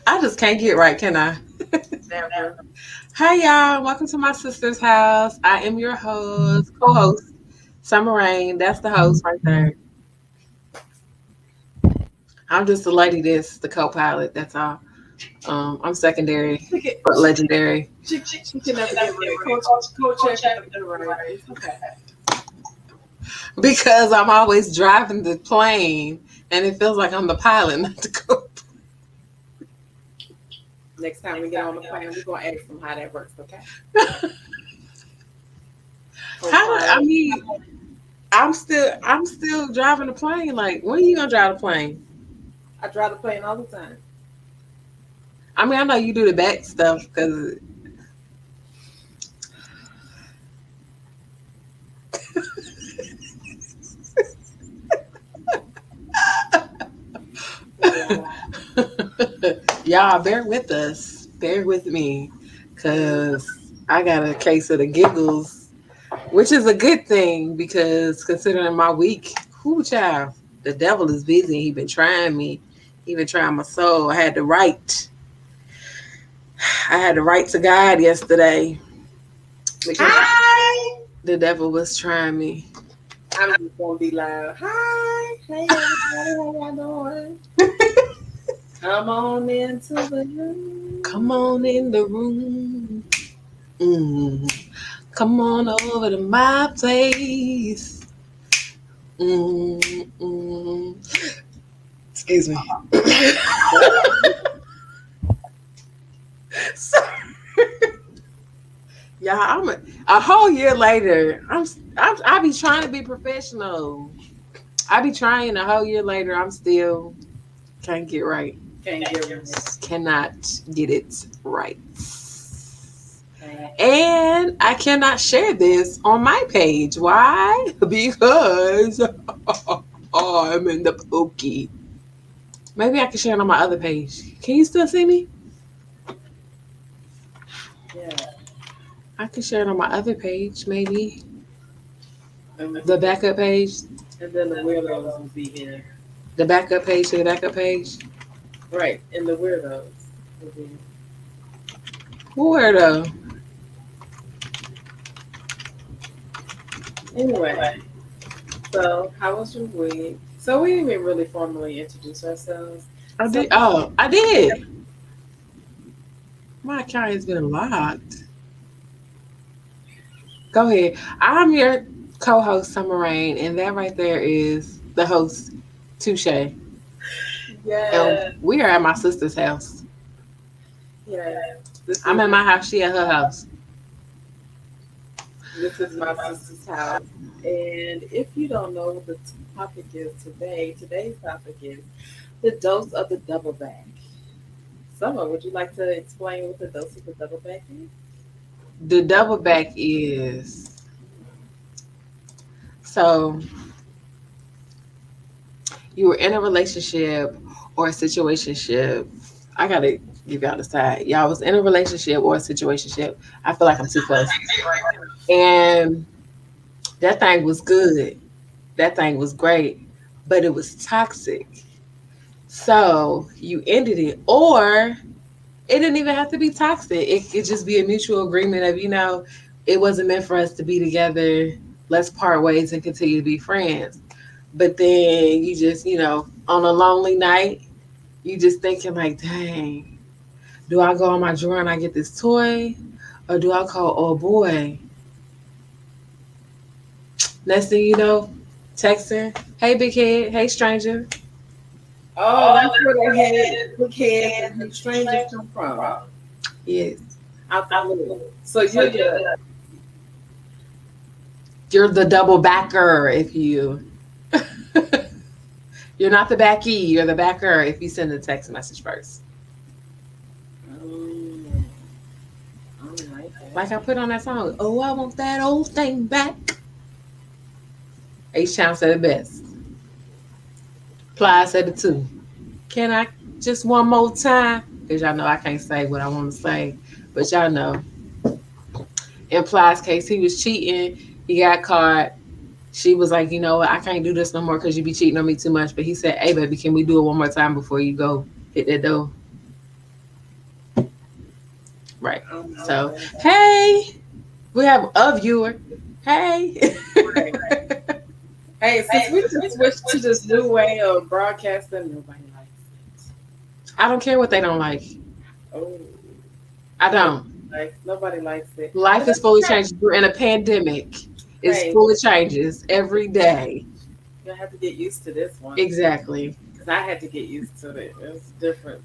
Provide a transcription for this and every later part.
I just can't get right, can I? Never. Hi, y'all. Welcome to my sister's house. I am your host, co-host, Summer Rain. That's the host right there. I'm just the lady that's the co-pilot. That's all. I'm secondary, She can, but legendary. she can never get right. Co-chair can never get right. It's okay. Because I'm always driving the plane and it feels like I'm the pilot, not the co. Next time we get on the plane, we're gonna ask them how that works. Okay. How do I Co-pilot. mean I'm still driving the plane. Like, when are you gonna drive the plane? I drive the plane all the time. I mean, I know you do the back stuff because Yeah. y'all bear with us. Bear with me. Cause I got a case of the giggles, which is a good thing because considering my week, whoo child, the devil is busy. He been trying me. He been trying my soul. I had to write to God yesterday because Hi. the devil was trying me. I'm just gonna be loud. Hi. Hey everybody, how y'all doing? Come on into the room. Come on in the room. Mm. Come on over to my place. Mm, mm. Excuse me. So, yeah, a whole year later. I be trying to be professional. I be trying a whole year later. I'm still can't get right. Can't get right. Cannot get it right. Okay. And I cannot share this on my page. Why? Because I'm in the pokey. Maybe I can share it on my other page. Can you still see me? Yeah. I can share it on my other page, maybe. And, The backup page. and then the weirdos will be here. The backup page to the backup page. Right. And the weirdos will be Where though? anyway. So how was your week? So we didn't even really formally introduce ourselves. I So did. Oh, I did. My account has been locked. Go ahead. I'm your co-host, Summer Rain, and that right there is the host, Touche. And yeah, we are at my sister's house. yeah. This I'm is at my house. She at her house. this is my sister's house. And if you don't know what the topic is today, today's topic is the dose of the double back. Summer, would you like to explain what the dose of the double back is? The double back is so you were in a relationship or a situationship. I gotta give y'all the side. Y'all was in a relationship or a situationship. I feel like I'm too close. And that thing was good. That thing was great, but it was toxic. So you ended it, or it didn't even have to be toxic. It could just be a mutual agreement of, it wasn't meant for us to be together. Let's part ways and continue to be friends. But then you just, on a lonely night, you just thinking like, dang, do I go on my drawer and I get this toy? Or do I call, oh boy? Next thing you know, texting, hey big head, hey stranger. Oh, that's where the big heads and big strangers come from. Yes. Out the blue. So you're the You're the double backer if you you're not the backy, you're the backer if you send a text message first. um, I don't like that. Like I put on that song, oh I want that old thing back. H Town said it best. Ply said it too. Can I just one more time? Because y'all know I can't say what I want to say. But y'all know. In Ply's case, he was cheating. He got caught. she was like, you know what, I can't do this no more because you be cheating on me too much. But he said, hey, baby, can we do it one more time before you go hit that door? Right. So, hey, we have a viewer. Hey. Hey, since we just switched to this new way of broadcasting, nobody likes it. I don't care what they don't like. Oh, I don't. like nobody likes it. Life is fully changed. We're in a pandemic. It's Right. full of changes every day. You have to get used to this one. Exactly. Because I had to get used to it. It's different.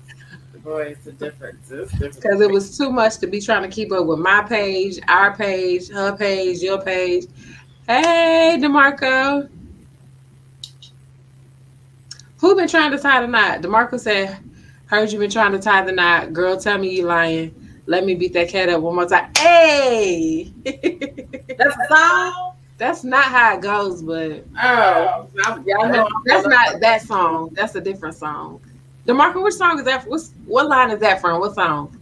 Boy, it's a difference. It's different. Because it was too much to be trying to keep up with my page, our page, her page, your page. Hey, DeMarco. Who been trying to tie the knot? DeMarco said, heard you been trying to tie the knot. Girl, tell me you lying. Let me beat that cat up one more time. Hey! That's a song? That's not how it goes, but Oh. Y'all know that's not that song. That's a different song. DeMarco, which song is that? What line is that from? What song?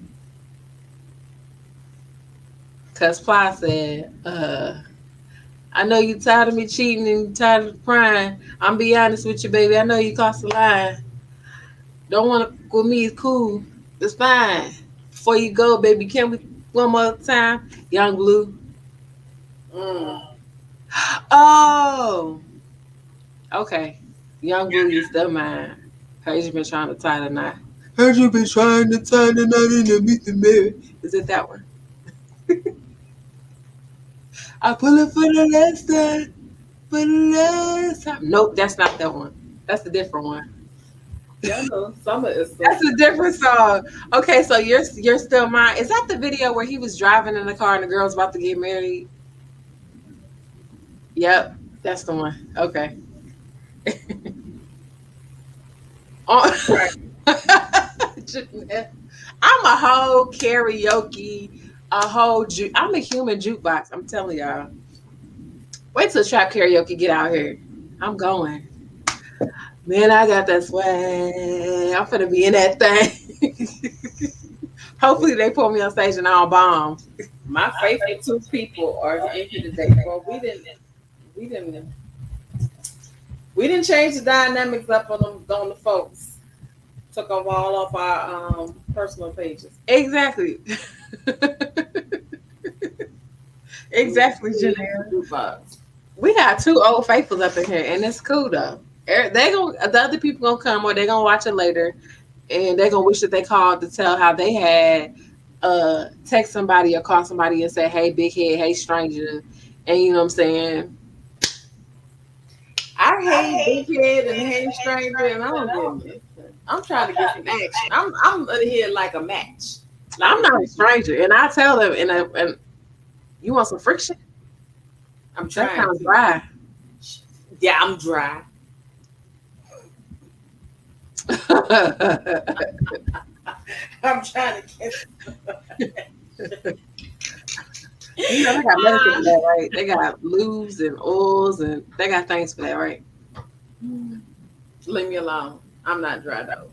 Cause Ply said, I know you tired of me cheating and you tired of crying. I'm be honest with you, baby. I know you crossed the line. Don't want to with me. It's cool. It's fine. Before you go, baby, can we one more time? Young Blue. Oh. Okay. Young Blue, you still mine. Heard you been trying to tie the knot. Heard you been trying to tie the knot in the meet the Mary. Is it that one? I pull it for the last time. For the last time. Nope, that's not that one. That's a different one. Y'all know Summer is. That's a different song. Okay, so you're still mine. Is that the video where he was driving in the car and the girl's about to get married? Yep, that's the one. Okay. Oh. I'm a whole karaoke, I'm a human jukebox. I'm telling y'all. Wait till Trap Karaoke get out here. I'm going. Man, I got that swag. I'm finna be in that thing. Hopefully they pull me on stage and I'll bomb. My favorite two people are in here today. Well, we didn't change the dynamics up on the folks. Took them all off our personal pages. Exactly. Exactly, Janelle. We got two old faithfuls up in here, and it's cool though. The other people gonna come, or they gonna watch it later, and they gonna wish that they called to tell how they had text somebody or call somebody and say, "Hey, big head, hey, stranger," and you know what I'm saying. I hate big head and hey, stranger, and I don't get it. I'm trying to get some action. I'm here like a match. I'm not a stranger, and I tell them, and you want some friction? I'm trying. That kind of dry. Yeah, I'm dry. I'm trying to get. You know, they got medicine for that, right? They got lubes and oils, and they got things for that, right? Leave me alone. I'm not dry though.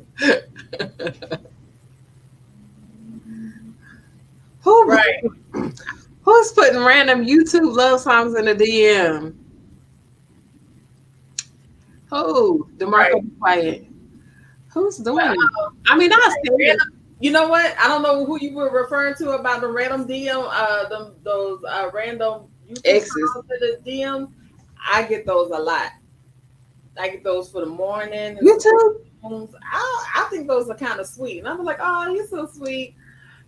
Who's putting random YouTube love songs in the DM? Who? DeMarco, be quiet. Who's doing it? I mean, I see it. You know what? I don't know who you were referring to about the random DM, those random YouTube songs in the DM. I get those a lot. I get those for the morning. YouTube? I think those are kind of sweet. And I'm like, oh, you're so sweet.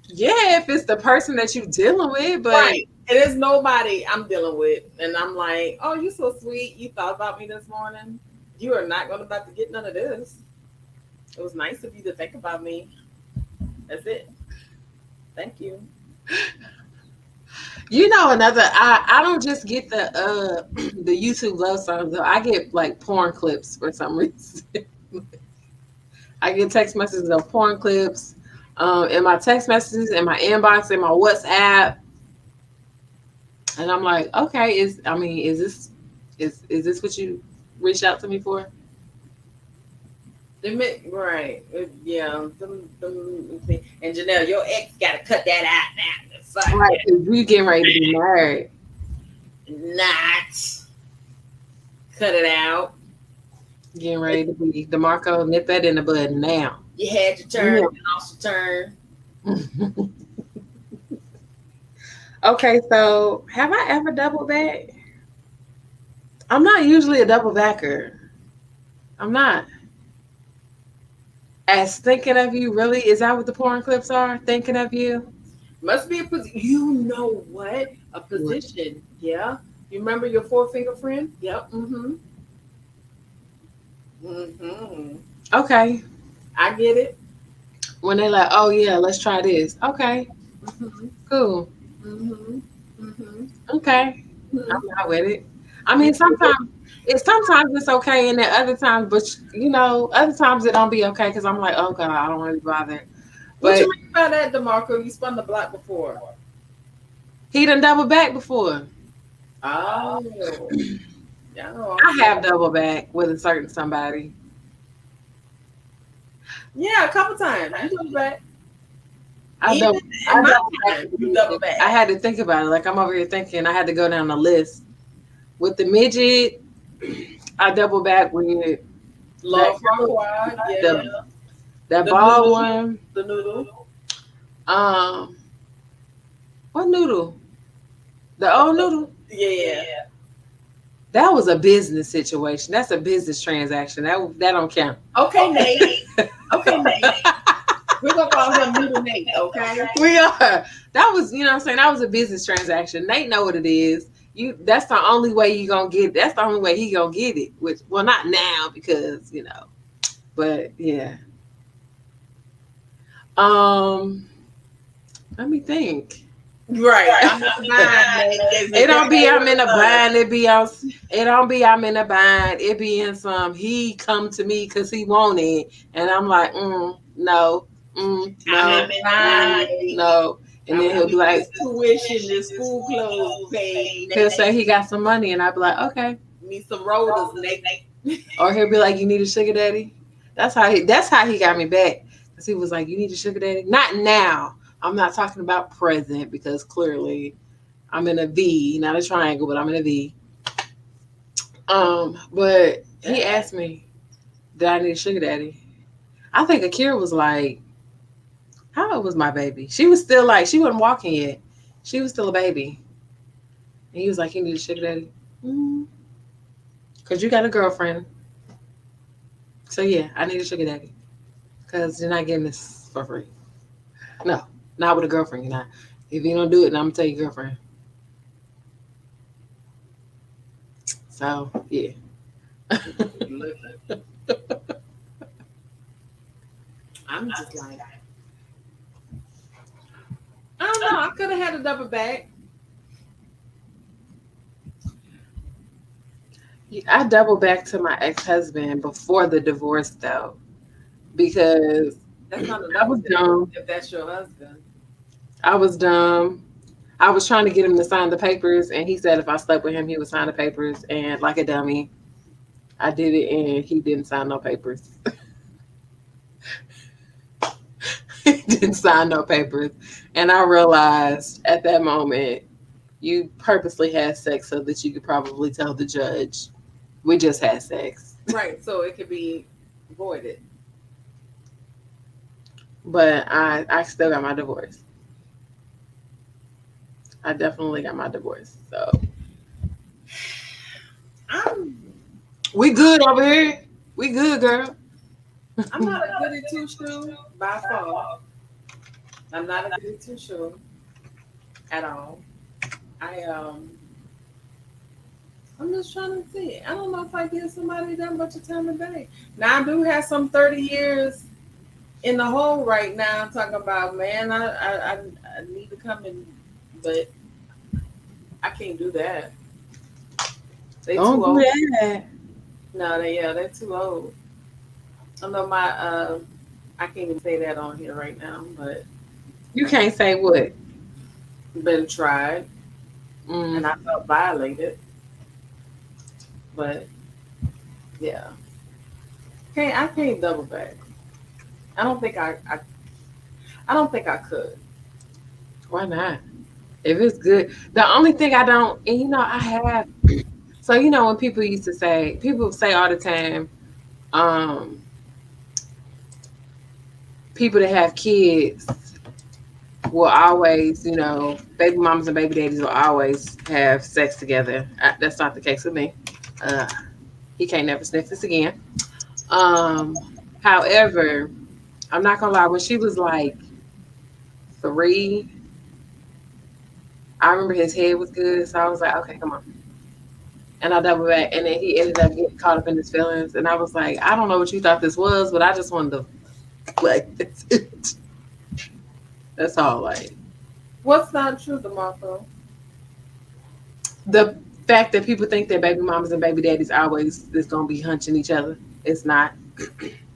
Yeah, if it's the person that you're dealing with, but right. It is nobody I'm dealing with. And I'm like, oh, you're so sweet. You thought about me this morning. You are not going about to get none of this. It was nice of you to think about me. That's it. Thank you. You know, I don't just get the YouTube love songs though. I get like porn clips for some reason. I get text messages of porn clips in my text messages, in my inbox, in my WhatsApp, and I'm like, okay, is this what you reached out to me for? Right. Yeah. And Janelle, your ex got to cut that out now. Right, because we getting ready to be married. Not. cut it out. Getting ready to be DeMarco, nip that in the bud now. You had your turn, you lost your turn. Okay, so have I ever double back? I'm not usually a double backer. I'm not. As thinking of you, really? Is that what the porn clips are? Thinking of you? Must be a position. You know what? A position. Yeah. You remember your four finger friend? Yep. Mm-hmm. Mm-hmm. Okay. I get it. When they're like, oh yeah, let's try this. Okay, Mm-hmm. cool. Mm-hmm. Mm-hmm. Okay. I'm Mm-hmm. not with it. I mean, sometimes it's okay, and then other times, but other times it don't be okay because I'm like, oh god, I don't want to be bothered. What But you mean by that, DeMarco? You spun the block before. he done double back before. Oh. Yeah. I have double back with a certain somebody. Yeah, a couple times. You double back. I Even double, I in my double back. time, you double back. I had to think about it. Like I'm over here thinking, I had to go down the list with the midget. I double back with Love Farquaad. Yeah. that The ball noodle. one. The noodle. Um, what noodle? The old noodle. Yeah. That was a business situation. That's a business transaction. That don't count. Okay, Nate. Okay, Nate. We're gonna call him Noodle Nate, okay? We are. That was, what I'm saying, that was a business transaction. Nate know what it is. That's the only way you gonna get. That's the only way he gonna get it. Which, well, not now because but yeah. Let me think. Right. I'm not blind, Nate. It don't be I'm in a bind. It don't be I'm in a bind. It be in some he come to me because he want it, and I'm like, no, no, no. And then he'll be like, tuition, this school clothes paid. He'll say he got some money, and I'll be like, okay. Need some rollers, Nate. Or he'll be like, you need a sugar daddy. That's how he got me back. Because he was like, you need a sugar daddy. Not now. I'm not talking about present because clearly I'm in a V, not a triangle, but I'm in a V. But he asked me, did I need a sugar daddy? I think Akira was like, how old was my baby? She was still like, she wasn't walking yet. She was still a baby. And he was like, you need a sugar daddy? Because you got a girlfriend. So yeah, I need a sugar daddy. Because you're not getting this for free. No, not with a girlfriend. You're not. If you don't do it, then I'm going to tell your girlfriend. So, yeah. I'm just like, I don't know. I could have had a double back. I double back to my ex-husband before the divorce, though, because that's not I was dumb. If that's your husband, I was dumb. I was trying to get him to sign the papers, and he said if I slept with him, he would sign the papers. And like a dummy, I did it, and he didn't sign no papers. He didn't sign no papers, and I realized at that moment, you purposely had sex so that you could probably tell the judge we just had sex. Right, so it could be voided. But I still got my divorce. I definitely got my divorce. So we good over here. We good, girl. I'm not a goody two shoe by far. I'm not a goody two shoe at all. I'm just trying to see. I don't know if I give somebody that much of time a day. Now I do have some 30 years in the hole right now. I'm talking about, man, I need to come in, but I can't do that. They too old. That. No, they're too old. I know I can't even say that on here right now, but you can't say what? Been tried, and I felt violated. But yeah, I can't double back. I don't think I don't think I could. Why not? If it's good, the only thing I don't, and I have. So you know when people used to say, people say all the time, um, people that have kids will always, you know, baby mamas and baby daddies will always have sex together. That's not the case with me. Uh, he can't never sniff this again. Um, However, I'm not gonna lie. When she was like 3, I remember his head was good, so I was like, okay, come on. And I doubled back, and then he ended up getting caught up in his feelings, and I was like, I don't know what you thought this was, but I just wanted to like that's it. That's all. Like What's not true, DeMarco? the fact that people think that baby mamas and baby daddies always is gonna be hunching each other. It's not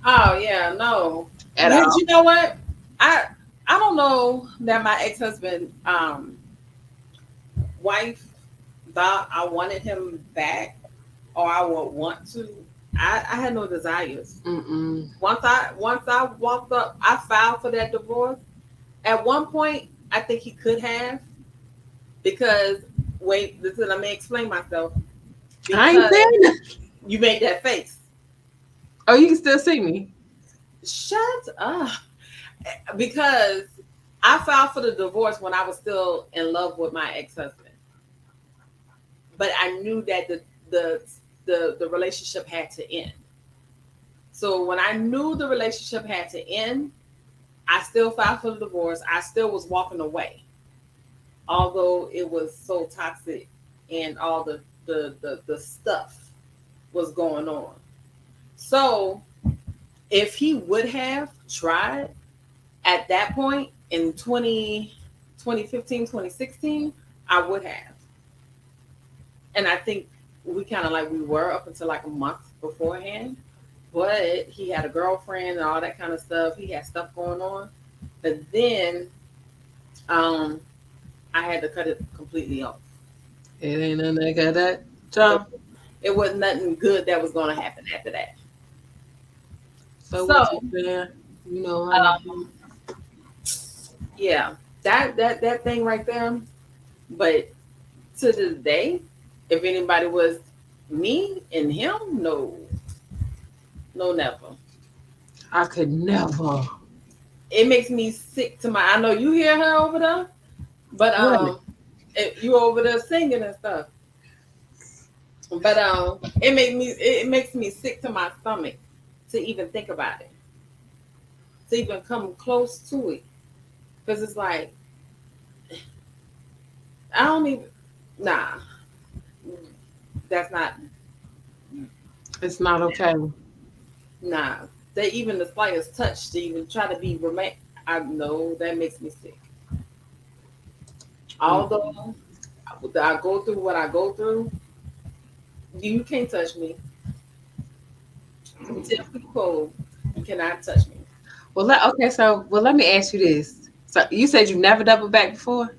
Oh yeah, no. at But all. you know what? I I don't know that my ex husband wife thought I wanted him back or I would want to. I had no desires. Mm-mm. Once I walked up, I filed for that divorce. At one point, I think he could have because wait, listen, let me explain myself. I ain't Because saying that. you made that face. Oh, you can still see me. Shut up. Because I filed for the divorce when I was still in love with my ex-husband. But I knew that the relationship had to end. So when I knew the relationship had to end, I still filed for the divorce. I still was walking away, although it was so toxic and all the stuff was going on. So if he would have tried at that point in 2015, 2016, I would have. And I think we kind of like we were up until like a month beforehand. But he had a girlfriend and all that kind of stuff. He had stuff going on. But then um, I had to cut it completely off. It ain't nothing that got that. So, It wasn't nothing good that was going to happen after that. so what you So, saying? You know, honey. um, yeah, that thing right there. But to this day, if anybody was me and him, no, no, never. I could never. It makes me sick to my. I know you hear her over there, but What? you over there singing and stuff. But it makes me sick to my stomach to even think about it, to even come close to it, because it's like I don't even. Nah, that's not. It's not okay. Nah, they even the slightest touch to even try to be romantic. I know that makes me sick. Mm. Although I go through what I go through, you can't touch me. Tell people you cannot touch me. Well, okay. So, well, let me ask you this. So, you said you never doubled back before.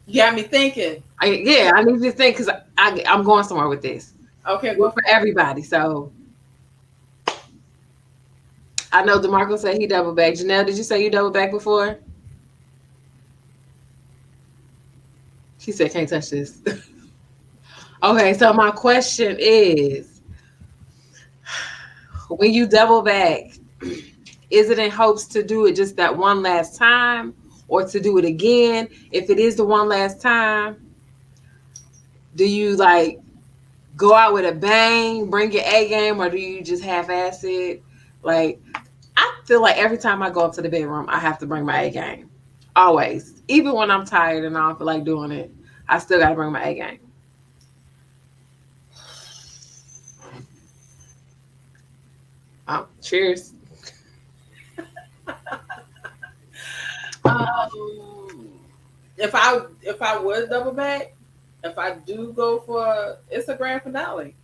You got me thinking. Yeah, I need you to think because I'm going somewhere with this. Okay, Well, go. for everybody. So, I know Demarco said he doubled back. Janelle, did you say you doubled back before? She said can't touch this. Okay, so my question is, when you double back, is it in hopes to do it just that one last time or to do it again? If it is the one last time, do you like go out with a bang, bring your A game, or do you just half ass it? Like, I feel like every time I go up to the bedroom, I have to bring my A game. Always. Even when I'm tired and I don't feel like doing it, I still got to bring my A game. Cheers. Um, if I was double back, if I do go for it's a grand finale.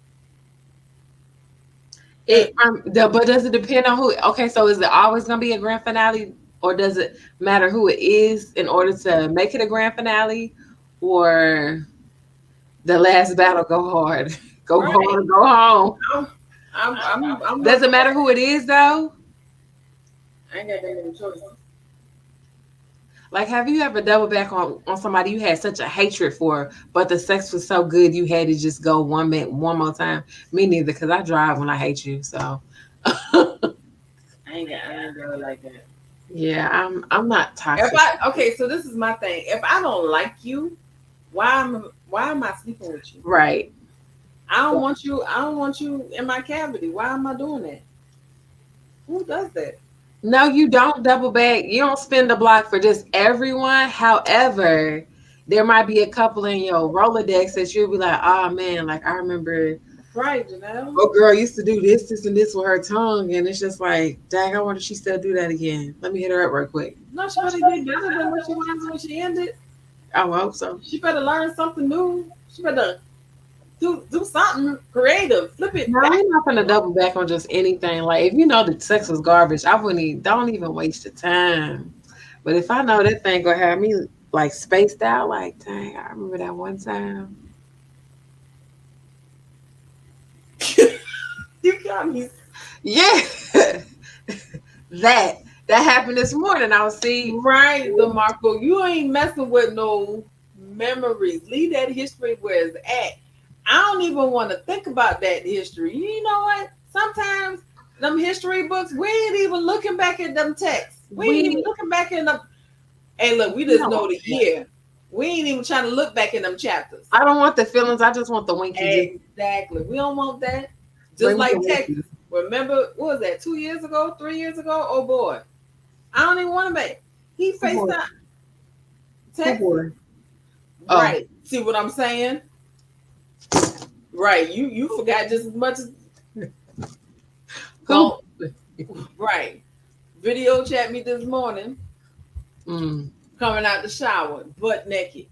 But does it depend on who? Okay, so is it always going to be a grand finale, or does it matter who it is in order to make it a grand finale, or the last battle go hard, go Right. hard, go home? I'm I'm Does it looking matter at who it is though? I ain't got that many choices. Like, have you ever double back on somebody you had such a hatred for, but the sex was so good you had to just go one more time? Me neither, because I drive when I hate you. So I ain't really like that. yeah, I'm not If toxic. I okay, so this is my thing. If I don't like you, why am I sleeping with you? Right. I don't want you in my cavity. Why am I doing that? Who does that? No, you don't double back. You don't spin the block for just everyone. However, there might be a couple in your Rolodex that you'll be like, oh man, like I remember Right, Janelle? oh girl used to do this, and this with her tongue. And it's just like, dang, I wonder if she still do that again. Let me hit her up real quick. No, she better get better than what she was when she ended. I hope so. She better learn something new. She better do something creative. Flip it No, back. we're not gonna double back on just anything. Like if you know the sex was garbage, I wouldn't even don't even waste your time. But if I know that thing gonna have me like spaced out, like dang, I remember that one time. You got me. Yeah. that that happened this morning. I was see Right, DeMarco. You ain't messing with no memories. Leave that history where it's at. I don't even want to think about that history. You know what? Sometimes them history books, we ain't even looking back at them texts. We ain't even we looking back in them. Hey, look, we you just don't know want the that. year. We ain't even trying to look back in them chapters. I don't want the feelings. I just want the winky. Just Exactly. We don't want that. Just bring me the like winky. Texas. Remember, what was that, 2 years ago, 3 years ago? Oh boy. I don't even want to make. He Oh boy. FaceTime Oh Texas. boy. Oh. Right. See what I'm saying? Right. You forgot just as much as Who? go. Right. Video chat me this morning, Mm. coming out the shower, butt naked.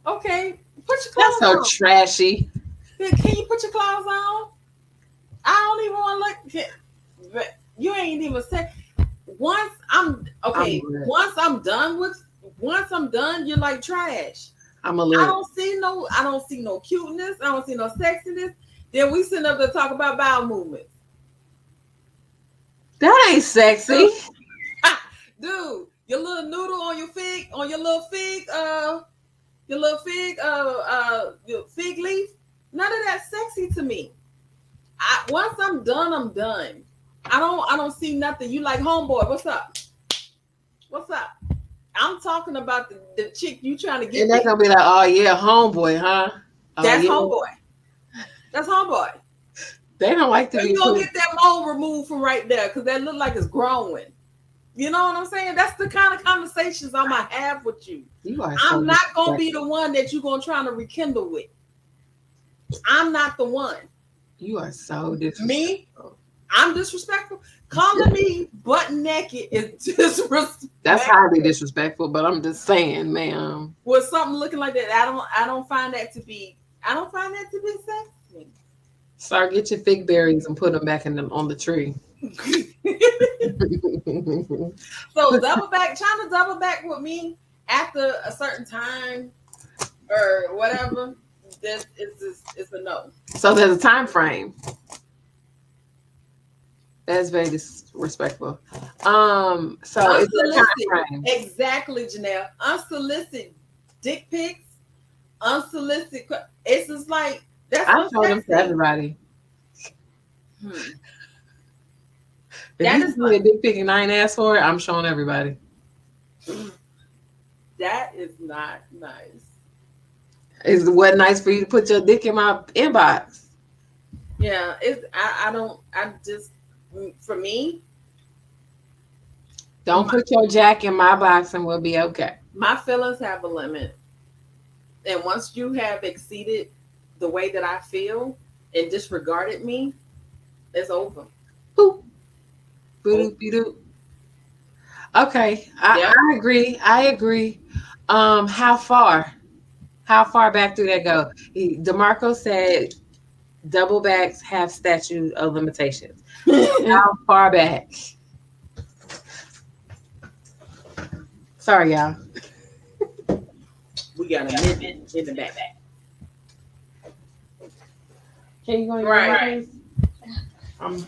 Okay, put your That's clothes so on. trashy. Can you put your clothes on? I don't even want to look. But you ain't even say. Once I'm I'm okay. good. Once I'm done, you're like trash. I'm a little. I don't see no cuteness. I don't see no sexiness. Then we sitting up there talk about bowel movements. That ain't sexy. Dude, your little noodle on your little your fig leaf. None of that sexy to me. Once I'm done, I'm done. I don't see nothing. You like homeboy? What's up? What's up? I'm talking about the chick you trying to And get they're with. gonna be like, oh yeah, homeboy, huh? Oh That's yeah. homeboy. That's homeboy. They don't like to Where be you gonna put. get that mole removed from right there? Because that look like it's growing. You know what I'm saying? That's the kind of conversations I'm gonna have with you. You are so I'm not gonna be disrespectful. the one that you're gonna try to rekindle with. I'm not the one. You are so Me, disrespectful. I'm disrespectful. Calling me butt naked is That's disrespectful. highly disrespectful, but I'm just saying, ma'am. With something looking like that, I don't find that to be. I don't find that to be sexy. Sir, get your fig berries and put them back on the tree. So trying to double back with me after a certain time or whatever. This is just it's a no. So there's a time frame. That's very disrespectful. So is there a time Unsolicited, frame? exactly, Janelle. Unsolicited dick pics, unsolicited. It's just like that's I show them to unsexy. everybody. Hmm. If That you is give me a dick pic and I ain't asked for it, I'm showing everybody. that is not nice. Is what nice for you to put your dick in my inbox? Yeah, I don't. I just for me, Don't put your jack in my box and we'll be okay. my feelings have a limit, and once you have exceeded the way that I feel and disregarded me, it's over. Boop, Oh, boop, boop. Okay, yeah. I agree. I agree. How far? How far back do that go? Demarco said double backs have statute of limitations. So how far back? Sorry, y'all. We got a midget in the back. Can you go in your Right. right. I'm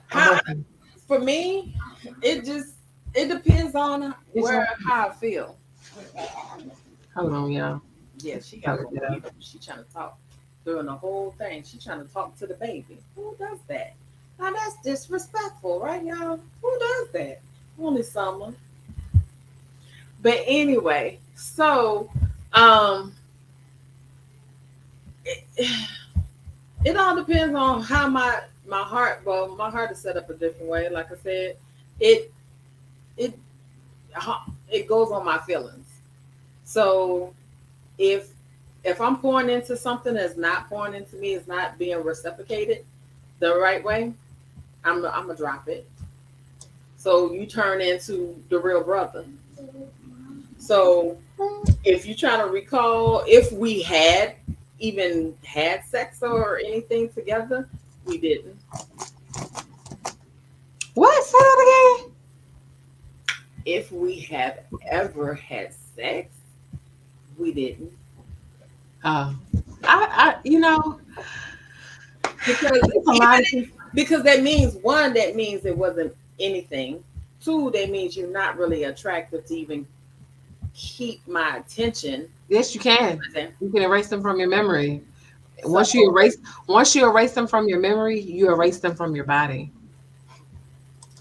How, open. for me, it just It depends on It's where like, how I feel. hold on, y'all. Yeah, she got Hold me it on down. mute. She trying to talk during the whole thing. She trying to talk to the baby. Who does that? Now that's disrespectful, right, y'all? Who does that? Only someone. But anyway, so um, it, it all depends on how my heart. Well, my heart is set up a different way. Like I said, it it it goes on my feelings. So if I'm pouring into something that's not pouring into me, is not being reciprocated the right way, I'm gonna drop it. So you turn into the real brother. So if you try to recall if we had even had sex or anything together, we didn't. What? Say that again. If we have ever had sex, we didn't. Oh, you know, Because it's a even lot of people. because that means one, that means it wasn't anything. Two, that means you're not really attractive to even keep my attention. Yes, you can. You can erase them from your memory. So Once you erase them from your memory, you erase them from your body.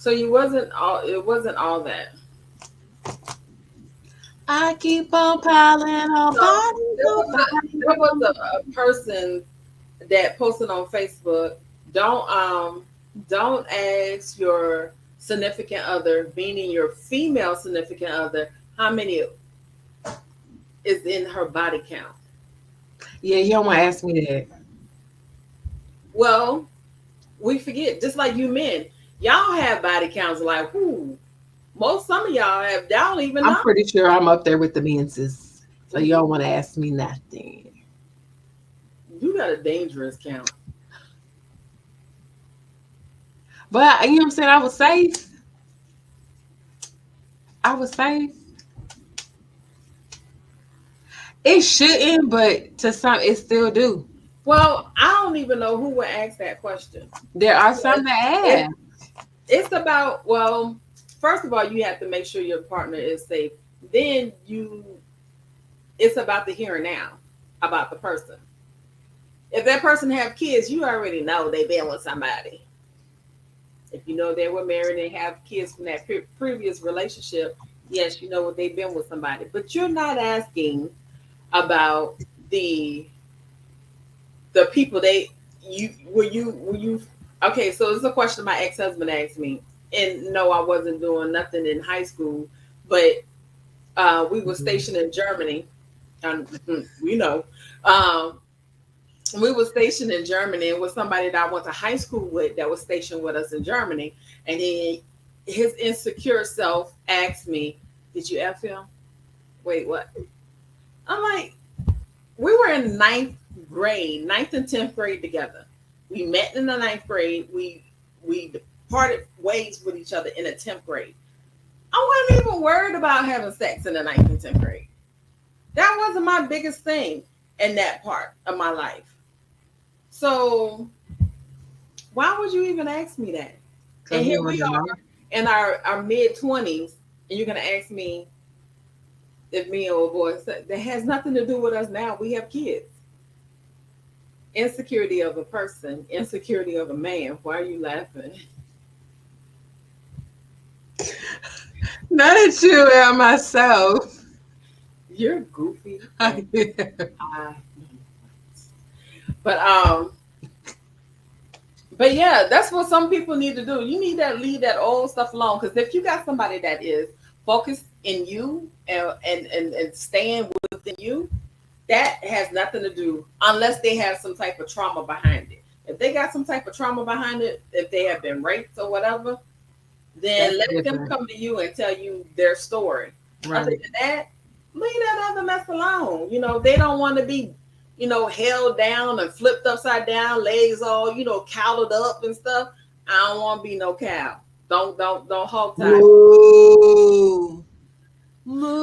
you wasn't all it wasn't all that. I keep on piling on So bodies there on was a person that posted on Facebook, don't ask your significant other, meaning your female significant other, how many is in her body count. Yeah, you don't want to ask me that. Well, we forget, just like you men, y'all have body counts like who? Most some of y'all have y'all don't even I'm know. pretty sure I'm up there with the menses. So you don't want to ask me nothing. You got a dangerous count. But you know what I'm saying? I was safe. I was safe. It shouldn't, but to some, it still do. Well, I don't even know who would ask that question. There are some that It, ask. it's about, well, first of all, you have to make sure your partner is safe. Then it's about the here and now, about the person. If that person have kids, you already know they've been with somebody. If you know they were married and have kids from that previous relationship, yes, you know what they've been with somebody. But you're not asking about the people they you were you okay. So this is a question my ex-husband asked me, and no, I wasn't doing nothing in high school, but we were Mhm. stationed in Germany, and we know. Um, we were stationed in Germany, and with somebody that I went to high school with that was stationed with us in Germany, and his insecure self asked me, "Did you F him?" Wait, what? I'm like, we were in ninth and 10th grade together. We met in the ninth grade. We parted ways with each other in the 10th grade. I wasn't even worried about having sex in the ninth and 10th grade. That wasn't my biggest thing in that part of my life. So why would you even ask me that? And Because we here want we to know. are in our mid 20s, and you're gonna ask me if me or a boy, that has nothing to do with us now. We have kids. Insecurity of a person, insecurity of a man. Why are you laughing? Not at you and myself. You're goofy. And Yeah. I, but but yeah, that's what some people need to do. You need to leave that old stuff alone. Because if you got somebody that is focused in you and staying within you, that has nothing to do unless they have some type of trauma behind it. If they got some type of trauma behind it, if they have been raped or whatever, That's then let them different. come to you and tell you their story. Other Right. than that, leave that other mess alone. They don't want to be, held down and flipped upside down, legs all, cowled up and stuff. I don't want to be no cow. Don't hog tie. Moo.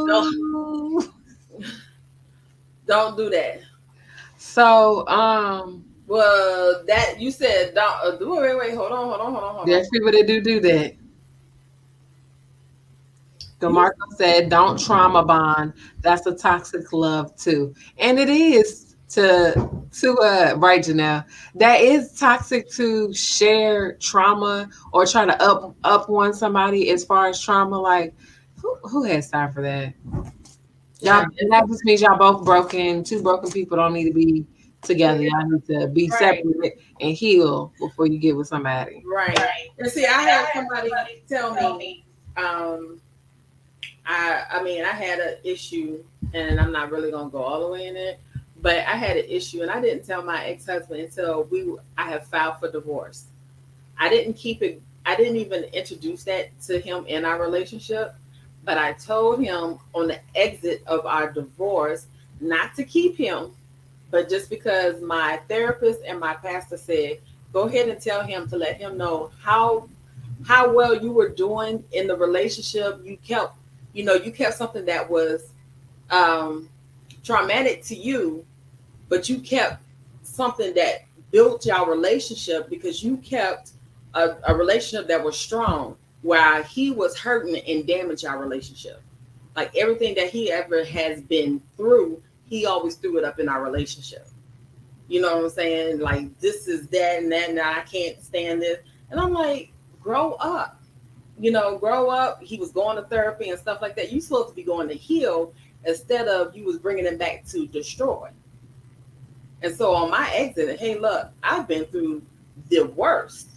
Don't Moo. don't do that. So, Well, that you said don't. Wait, hold on, hold on. there's people that do that. You DeMarco said, "Don't trauma bond. That's a toxic love too," and it is to right, Janelle. That is toxic to share trauma or try to up one somebody as far as trauma. Like, who has time for that? Y'all, yeah, that just means y'all both broken. Two broken people don't need to be together. Y'all need to be right, separate and heal before you get with somebody. right. And see, I had somebody tell me, um, I mean, I had an issue, and I'm not really gonna go all the way in it, but I had an issue, and I didn't tell my ex husband until I have filed for divorce. I didn't keep it. I didn't even introduce that to him in our relationship, but I told him on the exit of our divorce not to keep him, but just because my therapist and my pastor said, go ahead and tell him to let him know how well you were doing in the relationship. You kept something that was um, traumatic to you, but you kept something that built your relationship because you kept a relationship that was strong while he was hurting and damaged our relationship. Like everything that he ever has been through, he always threw it up in our relationship. You know what I'm saying? Like this is that and that, and I can't stand this. And I'm like, grow up. Grow up. He was going to therapy and stuff like that. You supposed to be going to heal instead of you was bringing him back to destroy. And so on my exit, hey, look, I've been through the worst,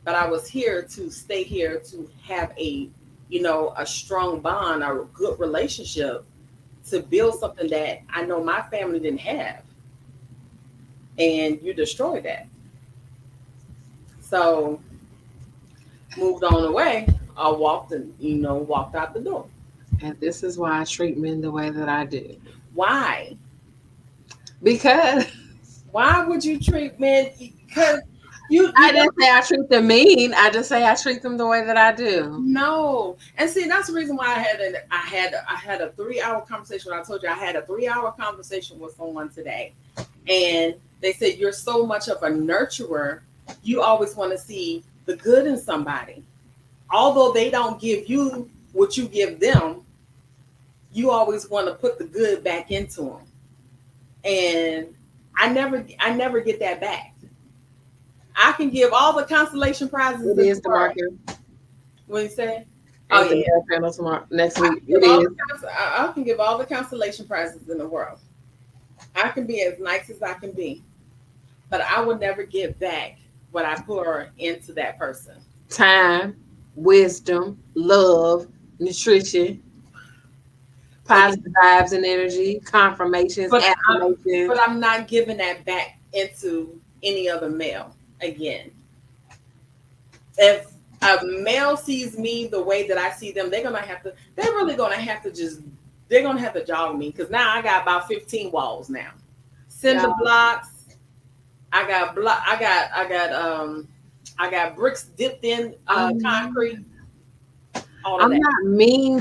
but I was here to stay here to have a strong bond or a good relationship to build something that I know my family didn't have. And you destroyed that. So moved on away. I walked out the door. And this is why I treat men the way that I do. Why? Because Why would you treat men? Because you I don't didn't say I treat them mean. I just say I treat them the way that I do. know. And see, that's the reason why I had a 3 hour conversation. I told you I had a 3 hour conversation with someone today, and they said you're so much of a nurturer. You always want to see the good in somebody, although they don't give you what you give them. You always want to put the good back into them, and I never get that back. I can give all the consolation prizes in It the is the world. market. What do you say? Oh Ain't the yeah. mail panel tomorrow next I week. can It give all is. the I can give all the consolation prizes in the world. I can be as nice as I can be, but I will never get back what I pour into that person. Time, wisdom, love, nutrition, But yeah, positive vibes and energy, confirmations, but I'm affirmations. but I'm not giving that back into any other male again. If a male sees me the way that I see them, they're really gonna have to they're gonna have to jog me because now I got about 15 walls now. Yeah. Cinder blocks. I got bricks dipped in concrete. All of I'm that. not mean.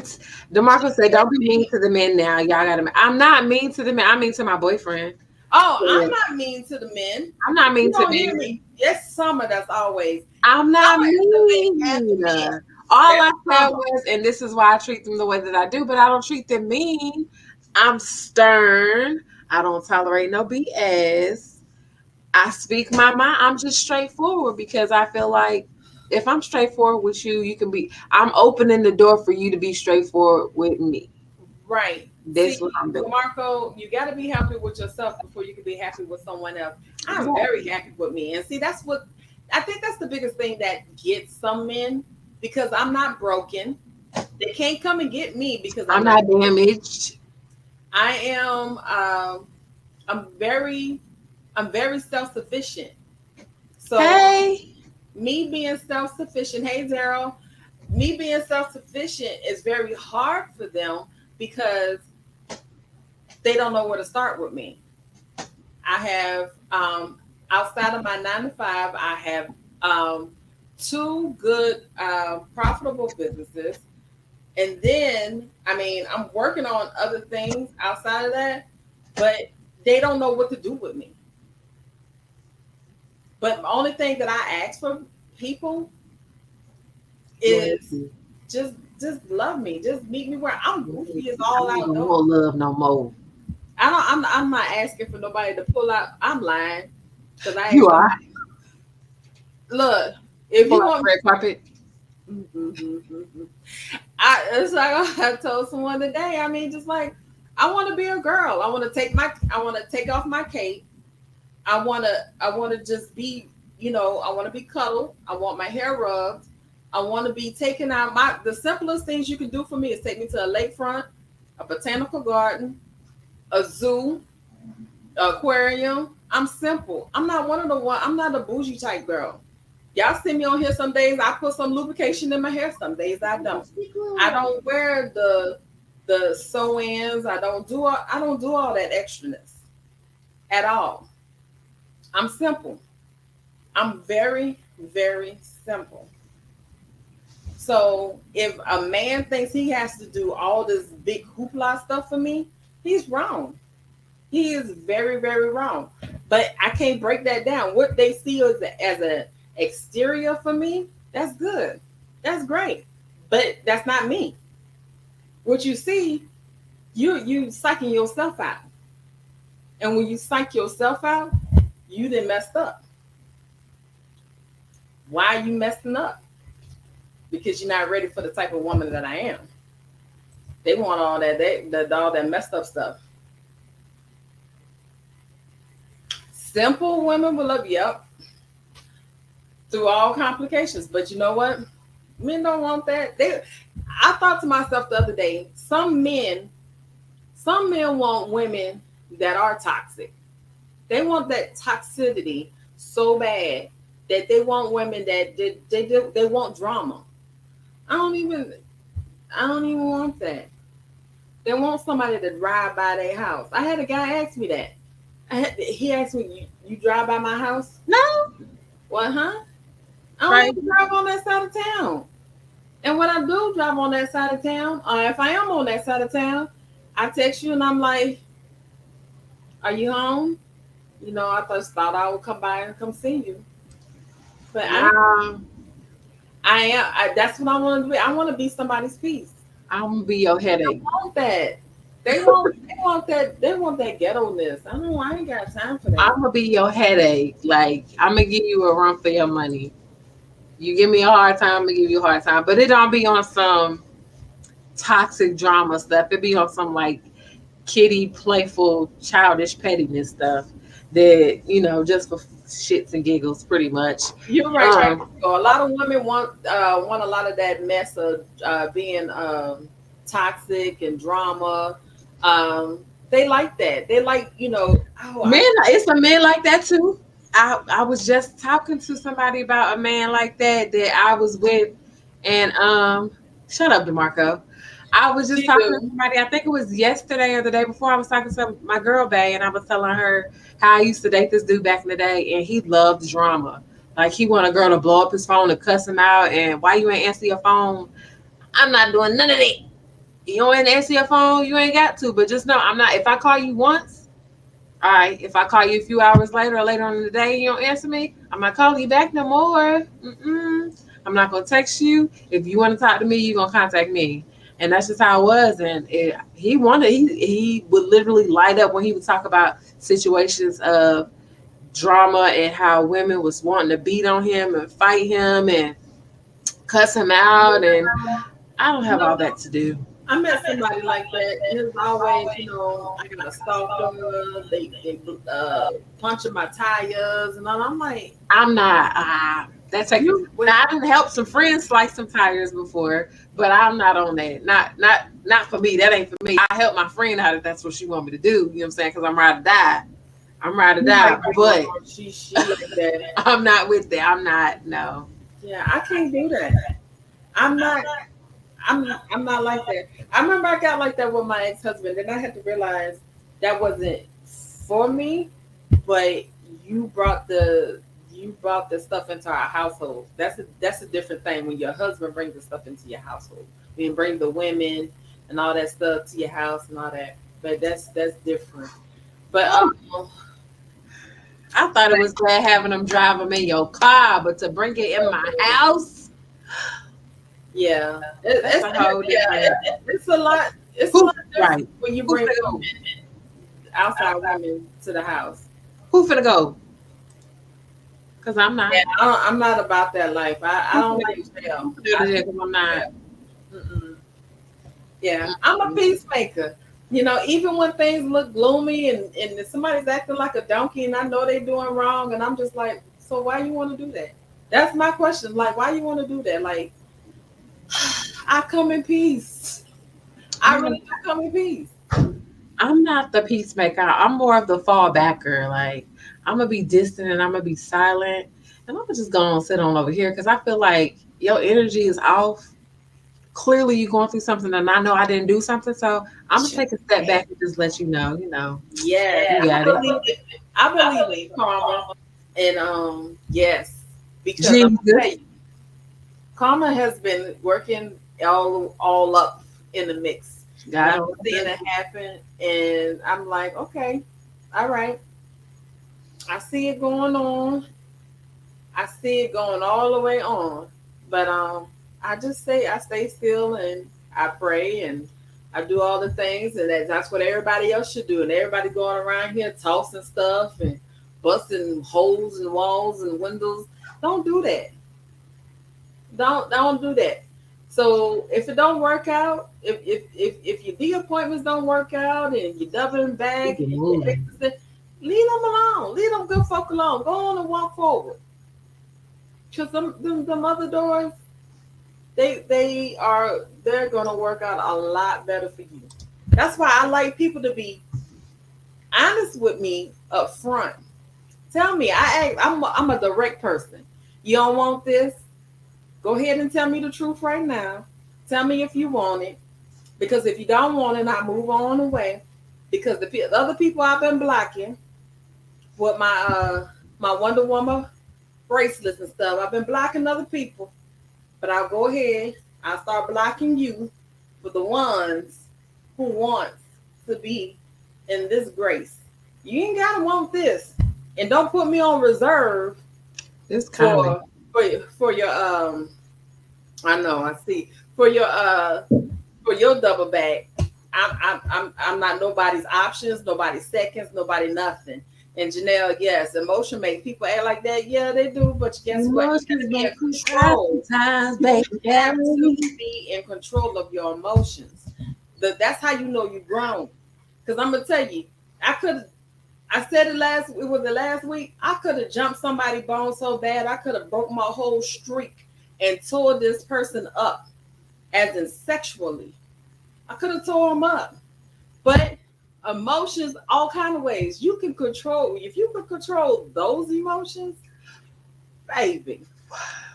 DeMarco said, "Don't be mean to the men now. Y'all gotta." I'm not mean to the men. I'm mean to my boyfriend. Oh, I'm Yeah. not mean to the men. I'm not You mean to don't hear men. me. Yes, summer. That's always I'm not summer is the mean. man and the men. All I That's said summer. was, and this is why I treat them the way that I do, but I don't treat them mean. I'm stern. I don't tolerate no BS. I speak my mind. I'm just straightforward because I feel like if I'm straightforward with you, you can be. I'm opening the door for you to be straightforward with me. Right. That's what See, I'm doing. Marco, you got to be happy with yourself before you can be happy with someone else. I'm very Exactly. happy with me. And see, that's what I think that's the biggest thing that gets some men because I'm not broken. They can't come and get me because I'm I'm not not damaged. I am I'm very self-sufficient. So Hey, me being self-sufficient, hey Daryl, me being self-sufficient is very hard for them because they don't know where to start with me. I have outside of my 9 to 5, I have two good profitable businesses. And then, I mean, I'm working on other things outside of that, but they don't know what to do with me. But the only thing that I ask for people is loyalty. just just love me. Just meet me where I'm goofy as I all don't even outdoors. want love no more. I'm not asking for nobody to pull out. I'm lying because I You asked are. somebody. Look, if Pull you out the want, red carpet. it's like I told someone today. I mean, just like I want to be a girl. I want to take off my cape. I want to just be, I want to be cuddled. I want my hair rubbed. I want to be taken out. The simplest things you can do for me is take me to a lakefront, a botanical garden, a zoo, aquarium. I'm simple. I'm not one of the one. I'm not a bougie type girl. Y'all see me on here some days. I put some lubrication in my hair. Some days I don't. I don't wear the sew-ins. I don't do all that extraness at all. I'm simple. I'm very, very simple. So if a man thinks he has to do all this big hoopla stuff for me, he's wrong. He is very, very wrong. But I can't break that down. What they see as an exterior for me, that's good. That's great. But that's not me. What you see, you psyching yourself out. And when you psych yourself out, you then messed up. Why are you messing up? Because you're not ready for the type of woman that I am. They want all that messed up stuff. Simple women will love you up through all complications. But you know what? Men don't want that. I thought to myself the other day, some men want women that are toxic. They want that toxicity so bad that they want women that they want drama. I don't even I don't even want that. They want somebody to drive by their house. I had a guy ask me that. He asked me, "You drive by my house?" No. What, huh? I don't Right. even drive on that side of town. And when I do drive on that side of town, or if I am on that side of town, I text you and I'm like, "Are you home?" I just thought I would come by and come see you. But Nah, I am. That's what I want to be. I want to be somebody's peace. I'm gonna be your headache. Want that. They want that ghetto-ness. I don't. I ain't got time for that. I'm gonna be your headache. Like I'm gonna give you a run for your money. You give me a hard time, I'm gonna give you a hard time. But it don't be on some toxic drama stuff. It be on some like kitty, playful, childish pettiness stuff that just for shits and giggles, pretty much. You're right. Um, So a lot of women want a lot of that mess of being toxic and drama. They like that. They like Oh, Men, it's a man like that too. I was just talking to somebody about a man like that I was with, and shut up, DeMarco. I was just she talking to do. somebody. I think it was yesterday or the day before. I was talking to my girl Bay, and I was telling her how I used to date this dude back in the day, and he loved drama. Like he want a girl to blow up his phone to cuss him out, and why you ain't answer your phone? I'm not doing none of that. You don't answer your phone, you ain't got to. But just know, I'm not. If I call you once. All right. If I call you a few hours later or later on in the day and you don't answer me, I'm not calling you back no more. I'm not gonna text you. If you want to talk to me, you're gonna contact me. And that's just how it was. And he would literally light up when he would talk about situations of drama and how women was wanting to beat on him and fight him and cuss him out. And I don't have all that to do. I met somebody like that, and it's always, I got a stalker. They punching my tires, and I'm like, I'm not. That's like when I didn't help some friends slice some tires before, but I'm not on that. Not for me. That ain't for me. I help my friend out if that's what she want me to do. You know what I'm saying? Because I'm ride or die. I'm ride or die. But she like that. I'm not with that. I'm not. No. Yeah, I can't do that. I'm not. I'm not like that. I remember I got like that with my ex-husband, and I had to realize that wasn't for me, but you brought the stuff into our household. That's a different thing when your husband brings the stuff into your household. When you bring the women and all that stuff to your house and all that. But that's different. But I thought it was bad having them drive them in your car, but to bring it in my house, Yeah, That's a whole different. it's a lot. It's a Who lot different right? when you Who bring finna go? women, outside women, to the house. Who finna go? Cause I'm Yeah, not. I'm not about that life. I Who don't finna like who jail. finna go to jail? Cause I'm not. Mm-mm. Yeah, I'm a peacemaker. You know, even when things look gloomy and somebody's acting like a donkey and I know they're doing wrong, and I'm just like, so why you want to do that? That's my question. Like, why you want to do that? Like, I come in peace. I I'm really do come in peace. I'm not the peacemaker. I'm more of the fallbacker. Like I'm gonna be distant and I'm gonna be silent, and I'm just gonna sit on over here because I feel like your energy is off. Clearly, you're going through something, and I know I didn't do something, so I'm gonna take a step back and just let you know. Yes, You got it. I believe in karma, and yes, because I'm gonna tell Jesus, you, karma has been working all up in the mix, and God I'm knows. seeing it happen, and I'm like, okay, all right, I see it going on. I see it going all the way on, but I stay still and I pray and I do all the things, and that's what everybody else should do. And everybody going around here tossing stuff and busting holes in walls and windows. Don't do that. Don't do that. So if it don't work out, if your D appointments don't work out and you're doubling back Keep it and you moving. leave them alone. Leave them good folk alone. Go on and walk forward. Because them other doors, they're gonna work out a lot better for you. That's why I like people to be honest with me up front. Tell me, I'm a direct person. You don't want this? Go ahead and tell me the truth right now. Tell me if you want it. Because if you don't want it, I move on away. Because the other people I've been blocking with my Wonder Woman bracelets and stuff, I've been blocking other people. But I'll go ahead. I'll start blocking you for the ones who want to be in this grace. You ain't gotta want this, and don't put me on reserve It's coming. for for your I know I see for your double back. I'm not nobody's options, nobody's seconds, nobody nothing. And Janelle, yes, emotion make people act like that. Yeah, they do. But guess what? You got Emotions to be in make me cry control. sometimes, You have to baby. be in control of your emotions. That's how you know you've grown. Because I'm gonna tell you, I could. I said it last. It was the last week. I could have jumped somebody's bone so bad. I could have broke my whole streak and tore this person up, as in sexually. I could have tore them up. But emotions, all kind of ways you can control. If you can control those emotions, baby,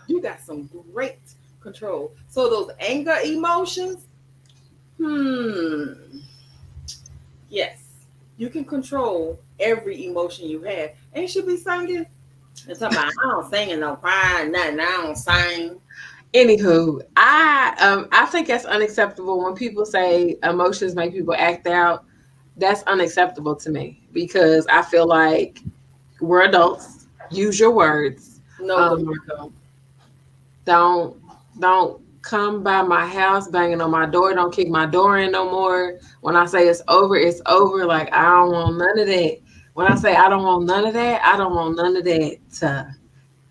you got some great control. So those anger emotions, yes, you can control every emotion you have. And you should be singing. And talking about, I don't sing and no crying, nothing. I don't sing. Anywho, I think that's unacceptable when people say emotions make people act out. That's unacceptable to me because I feel like we're adults. Use your words. No, Um, DeMarco. don't don't come by my house banging on my door. Don't kick my door in no more. When I say it's over, it's over. Like I don't want none of that. When I say I don't want none of that, I don't want none of that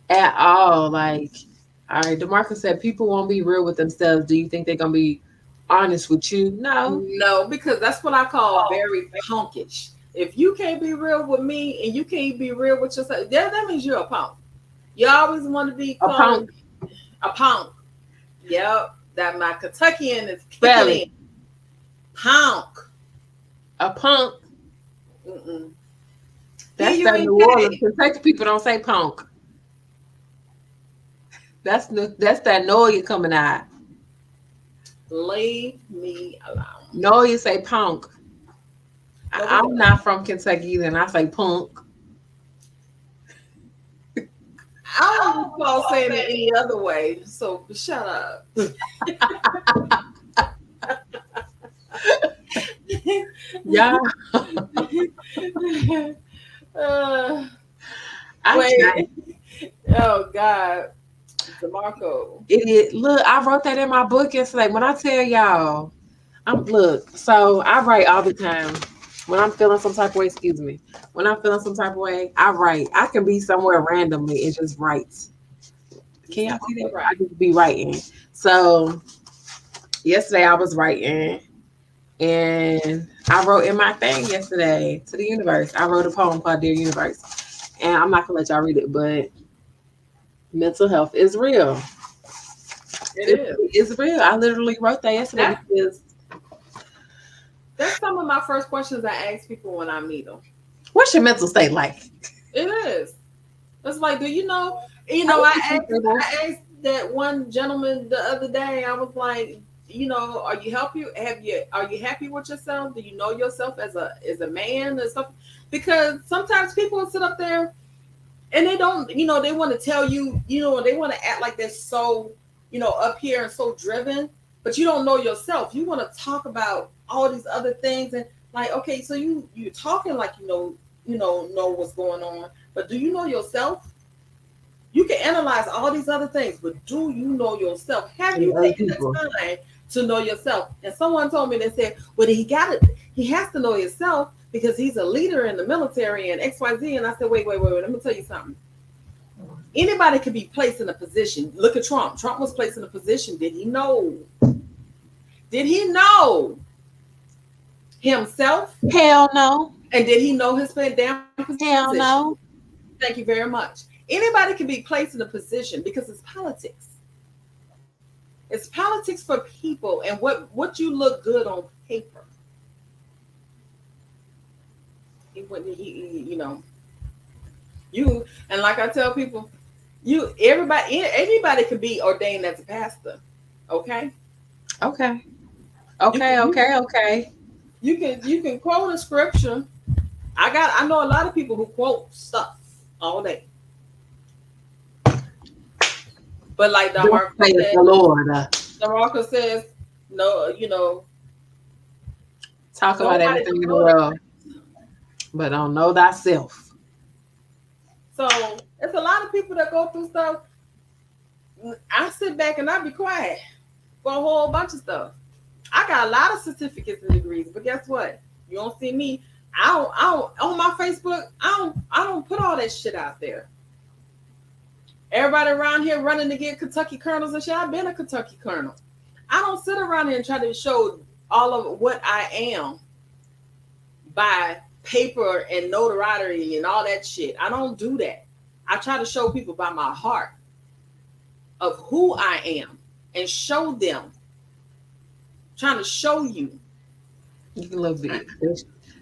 at all. Like, all right, DeMarcus said people won't be real with themselves. Do you think they're gonna be honest with you? No. No, because that's what I call very punkish. If you can't be real with me and you can't be real with yourself, that means you're a punk. You always want to be A calling punk a punk. Yep, that my Kentuckian is kicking in. belly. Punk. A punk. Mm-mm. That's that New Orleans. P-U-N-K. Kentucky people don't say punk. That's that noise coming out. Leave me alone. No, you say punk. No, we I'm don't. not from Kentucky either, and I say punk. I don't recall saying it any other way, so shut up. Yeah, uh, I try. wait. Oh God. DeMarco. Idiot. Look, I wrote that in my book yesterday. When I tell y'all, so I write all the time. When I'm feeling some type of way, excuse me. When I'm feeling some type of way, I write. I can be somewhere randomly and just write. You Can said y'all see that? right. I just be writing. So yesterday I was writing and I wrote in my thing yesterday to the universe. I wrote a poem called Dear Universe. And I'm not gonna let y'all read it, but mental health is real. It It is. is real. I literally wrote that yesterday That because that's some of my first questions I ask people when I meet them. what's your mental state like? It is. It's like, do you know? You I know, was comfortable. I asked that one gentleman the other day. I was like, you know, are you happy with yourself? Do you know yourself as a man or something? Because sometimes people will sit up there and they don't, you know, they want to tell you, you know, they want to act like they're so, you know, up here and so driven, but you don't know yourself. You want to talk about all these other things and like, okay, so you're talking like know what's going on, but do you know yourself? You can analyze all these other things, but do you know yourself? Have And you other taken the people. time to know yourself? And someone told me, they said, well, he has to know himself because he's a leader in the military and XYZ. And I said, wait, let me tell you something. Anybody could be placed in a position. Look at Trump. Trump was placed in a position. Did he know? Did he know himself? Hell no. And did he know his damn Hell position? no. Thank you very much. Anybody can be placed in a position because it's politics. It's politics for people and what you look good on paper. He wouldn't. You know, you and like I tell people, anybody can be ordained as a pastor. Okay. Okay. You Okay. can Okay. Okay. you can quote a scripture. I know a lot of people who quote stuff all day. But like Thus saith the Lord. DeMarco says, no, you know, Talk about nobody everything in the knows. world, but don't know thyself. So it's a lot of people that go through stuff. I sit back and I be quiet for a whole bunch of stuff. I got a lot of certificates and degrees, but guess what? You don't see me. I don't on my Facebook. I don't put all that shit out there. Everybody around here running to get Kentucky colonels and shit. I've been a Kentucky colonel. I don't sit around here and try to show all of what I am by paper and notoriety and all that shit. I don't do that. I try to show people by my heart of who I am and show them. Trying to show you. You can look big.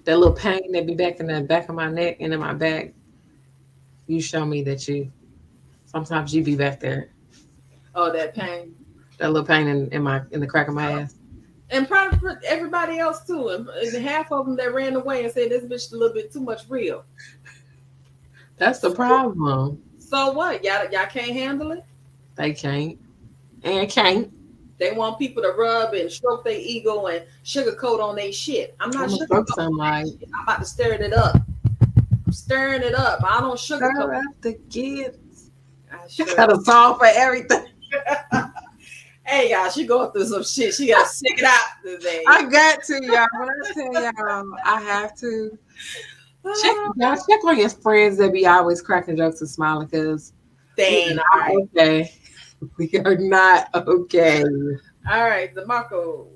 That little pain that be back in the back of my neck and in my back. You show me that sometimes you be back there. Oh, that pain. That little pain in the crack of my ass. And probably for everybody else too. And half of them that ran away and said this bitch is a little bit too much real. That's the problem. So what? Y'all can't handle it? They can't. And can't. They want people to rub and stroke their ego and sugarcoat on their shit. I'm not sugarcoating. I'm about to stir it up. I'm stirring it up. I don't sugarcoat. Stir up the kids. She got a song for everything. Hey y'all, she going through some shit. She got to stick it out today. I got to, y'all. When I tell y'all, I have to. Check on your friends that be always cracking jokes and smiling because they not okay. We are not okay. All right, DeMarco.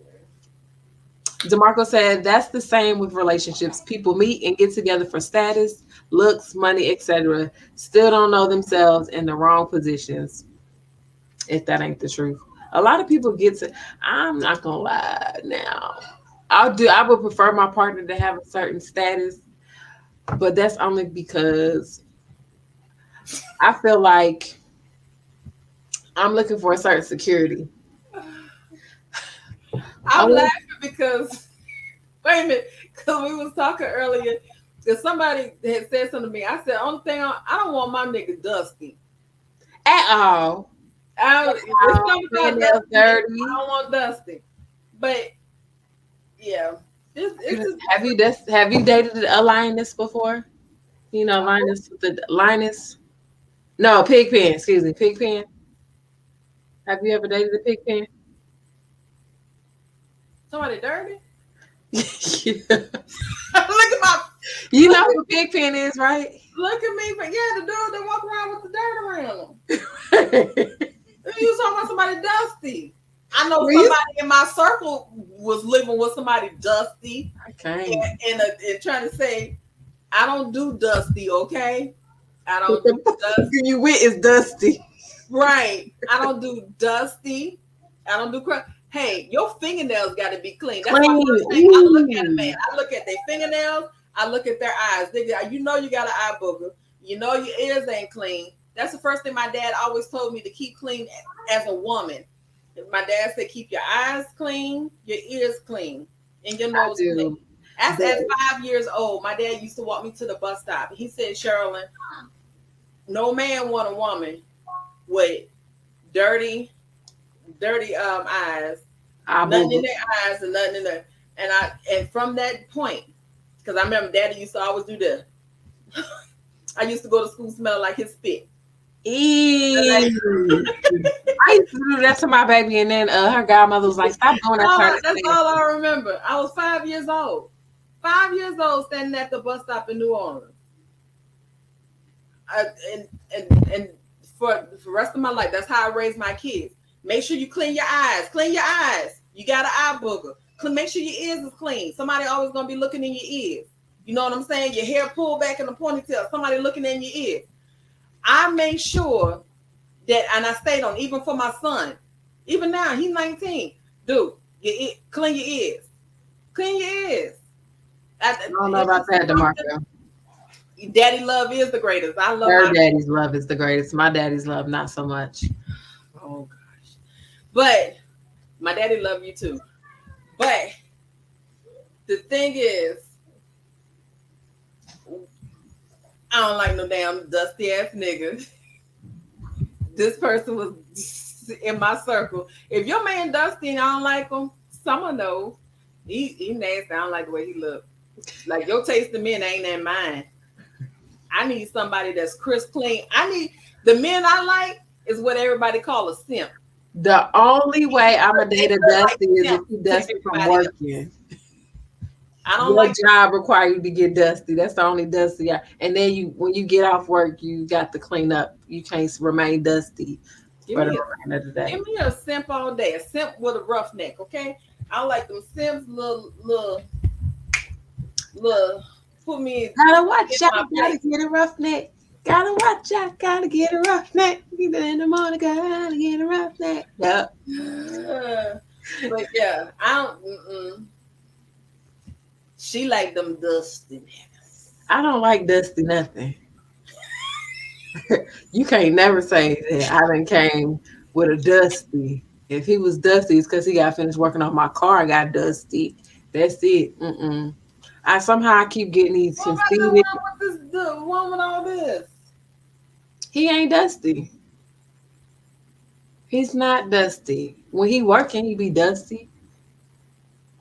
DeMarco said that's the same with relationships. People meet and get together for status, looks, money, etc. Still don't know themselves in the wrong positions. If that ain't the truth. A lot of people get to, I'm not gonna lie now. I would prefer my partner to have a certain status, but that's only because I feel like I'm looking for a certain security. I'm laughing because wait a minute, because we was talking earlier. Because somebody had said something to me. I said, only thing I don't want my nigga dusty at all. I don't want dusty, but yeah. Have you dated a lioness before? You know, Linus with the Linus. No, Pigpen. Excuse me, Pigpen. Have you ever dated a pig pen? Somebody dirty? Yeah. Look at my You look know at what a pig pen is, right? look at me, but yeah, the dude that walk around with the dirt around him. You was talking about somebody dusty. I know Please? somebody in my circle was living with somebody dusty Okay. and trying to say, I don't do dusty, okay? I What don't do the fuck dusty. you with is Dusty. Right. I don't do dusty. I don't do crap. Hey, your fingernails got to be clean. That's my Clean. first thing. I look at a man. Ooh. I look at their fingernails. I look at their eyes. You know you got an eye booger. You know your ears ain't clean. That's the first thing my dad always told me to keep clean as a woman. My dad said keep your eyes clean, your ears clean, and your I nose clean. do. As But 5 years old, my dad used to walk me to the bus stop. He said, Sherilyn, no man want a woman with dirty, dirty eyes, I nothing in boo. their eyes and nothing in there. And from that point, because I remember Daddy used to always do this. I used to go to school smelling like his spit. Ew. I used to do that to my baby, and then her godmother was like, "Stop doing that to her." That's all I remember. I was 5 years old. 5 years old, standing at the bus stop in New Orleans. And for the rest of my life, that's how I raised my kids. Make sure you clean your eyes. Clean your eyes. You got an eye booger. Make sure your ears is clean. Somebody always gonna be looking in your ears. You know what I'm saying? Your hair pulled back in the ponytail. Somebody looking in your ears. I make sure that, and I stayed on, even for my son. Even now, he's 19. Dude, clean your ears. Clean your ears. I don't know about that, DeMarco. Daddy love is the greatest. I love Her daddy's love is the greatest. My daddy's love, not so much. Oh gosh. But my daddy love you too. But the thing is, I don't like no damn dusty ass nigga. This person was in my circle. If your man dusty and I don't like him, someone knows. He nasty. I don't like the way he look. Like your taste of men ain't in mine. I need somebody that's crisp clean. I need the men I like is what everybody call a simp. The only way I'm a date a Dusty is if he dusty from working. I don't Your like job require you to get dusty. That's the only dusty. And then when you get off work, you got to clean up. You can't remain dusty for the remainder of the day. Give me a simp all day. A simp with a rough neck, okay? I like them simps, little. Put me. Gotta watch out. Gotta get a rough neck. Gotta watch out. Gotta get a rough neck. Even in the morning, gotta get a rough neck. Yep. But yeah, I don't. She like them dusty niggas. I don't like dusty nothing. You can't never say that I done came with a dusty. If he was dusty, it's because he got finished working on my car. I got dusty. That's it. I keep getting these conceited. The one with all this. He ain't dusty. He's not dusty. When he working, he be dusty.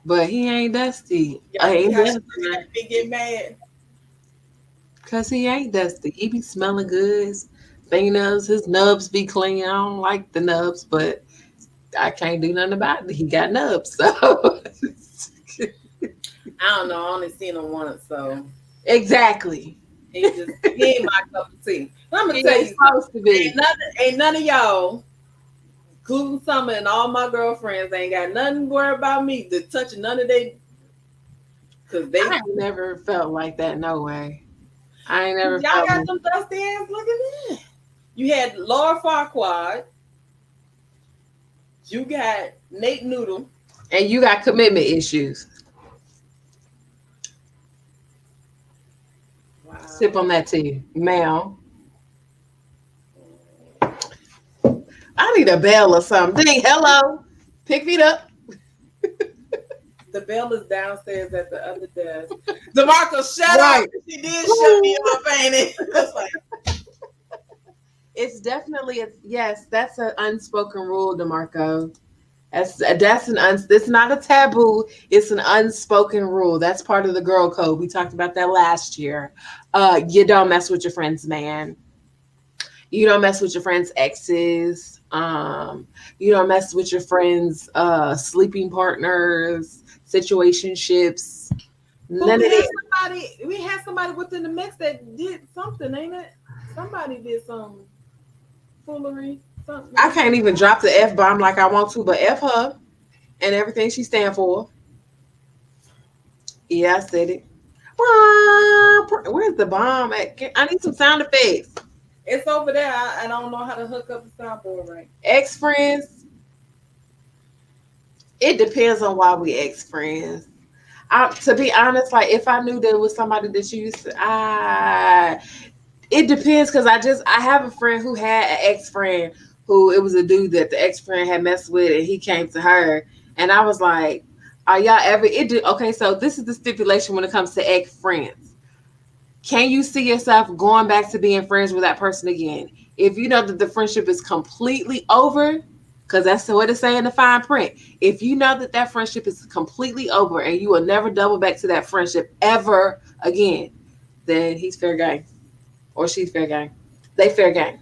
But he ain't dusty. He get mad. Cause he ain't dusty. He be smelling good. Fingernails, his nubs be clean. I don't like the nubs, but I can't do nothing about it. He got nubs, so I don't know. I only seen him once, so exactly. He ain't my cup of tea. I'm gonna tell you, supposed to be. Ain't none of y'all, including Summer and all my girlfriends, ain't got nothing to worry about me to touch none of they. Cause they I ain't never felt like that. No way. I ain't never. Y'all got some dusty ass looking in. You had Laura Farquaad. You got Nate Noodle. And you got commitment issues. Wow. Sip on that tea, ma'am. I need a bell or something. Hello. Pick me up. The bell is downstairs at the other desk. DeMarco, shut up. She did shut me up, ain't it? It's definitely yes. That's an unspoken rule, DeMarco. It's not a taboo. It's an unspoken rule. That's part of the girl code. We talked about that last year. You don't mess with your friend's man. You don't mess with your friend's exes. Um, you don't mess with your friends, sleeping partners, situationships, But none of that. we had somebody within the mix that did something, ain't it? Somebody did some foolery, something. I can't even drop the F bomb like I want to, but F her and everything she stand for. Yeah, I said it. Where's the bomb at? I need some sound effects. It's over there. I don't know how to hook up the soundboard right. Ex friends. It depends on why we ex friends. To be honest, like if I knew there was somebody that you used to, it depends because I have a friend who had an ex friend who it was a dude that the ex friend had messed with and he came to her and I was like, are y'all ever okay, so this is the stipulation when it comes to ex friends. Can you see yourself going back to being friends with that person again? If you know that the friendship is completely over, because that's what it say in the fine print. If you know that that friendship is completely over and you will never double back to that friendship ever again, then he's fair game or she's fair game. They fair game.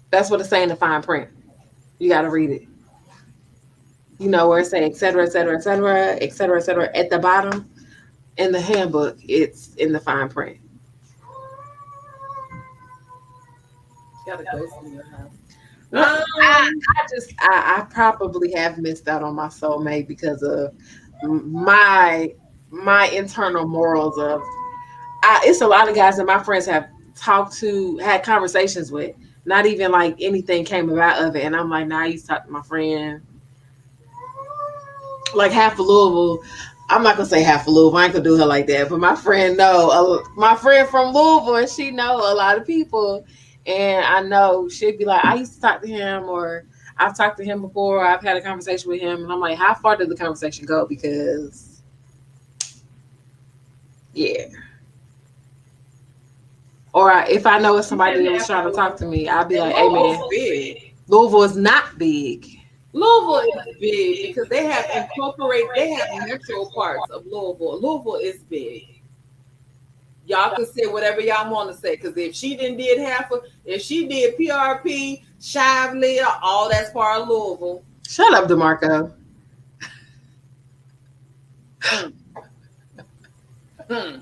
That's what it say in the fine print. You got to read it. You know where it say et cetera, et cetera, et cetera, et cetera, et cetera. At the bottom in the handbook, it's in the fine print. Got a ghost in your house. Well, I probably have missed out on my soulmate because of my internal morals of it's a lot of guys that my friends have had conversations with. Not even like anything came about of it, and I'm like, nah, I used to talk to my friend like half of Louisville. I'm not gonna say half of Louisville. I ain't gonna do her like that. But my friend from Louisville, and she know a lot of people, and I know she'd be like, I used to talk to him, or I've talked to him before. I've had a conversation with him, and I'm like, how far did the conversation go? Because yeah. Or if I know it's somebody that was trying to talk to me, I'll be like, hey man, Big. Louisville is not big. Louisville is big because they have metro parts of Louisville. Louisville is big. Y'all can say whatever y'all want to say because if she did PRP, Shively, all that's part of Louisville. Shut up, DeMarco. Hmm.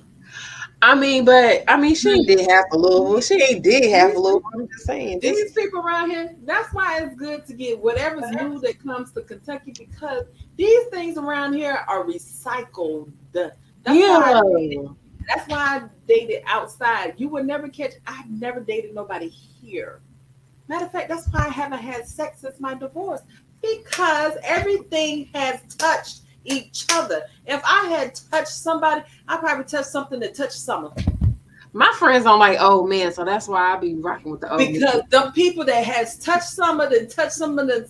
She ain't did half of Louisville. She ain't did half of Louisville. I'm just saying. These people around here, that's why it's good to get whatever's new that comes to Kentucky because these things around here are recycled. Yeah. That's why I dated outside. You would never catch, I've never dated nobody here. Matter of fact, that's why I haven't had sex since my divorce because everything has touched each other. If I had touched somebody, I probably touched something that touched someone. My friends don't like old men, so that's why I be rocking with the old because men. the people that has touched some of them, touched some of them,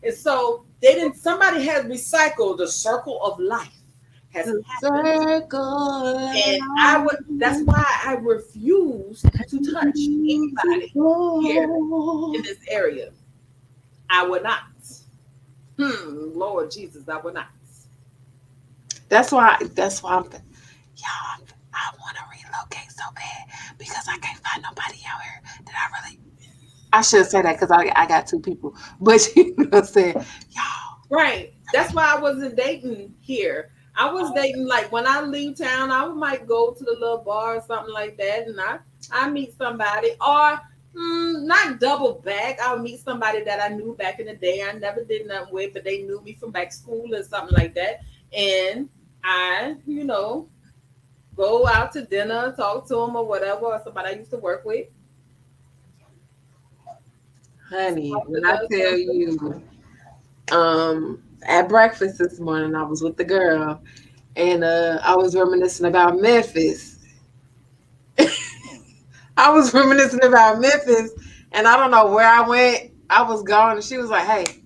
and so they didn't. Somebody has recycled the circle of life. Has happened. Circle. And that's why I refuse to touch anybody here in this area. I would not. Lord Jesus, I would not. That's why I'm y'all, I want to relocate so bad because I can't find nobody out here that I should say that because I got two people. But you know what I'm saying? Y'all. Right. That's why I wasn't dating here. I was dating like when I leave town, I might go to the little bar or something like that, and I meet somebody, or not double back. I'll meet somebody that I knew back in the day. I never did nothing with, but they knew me from back school or something like that, and I, go out to dinner, talk to them or whatever, or somebody I used to work with. Honey, when I tell you, at breakfast this morning, I was with the girl, and I was reminiscing about Memphis. I was reminiscing about Memphis, and I don't know where I went. I was gone, and she was like, "Hey,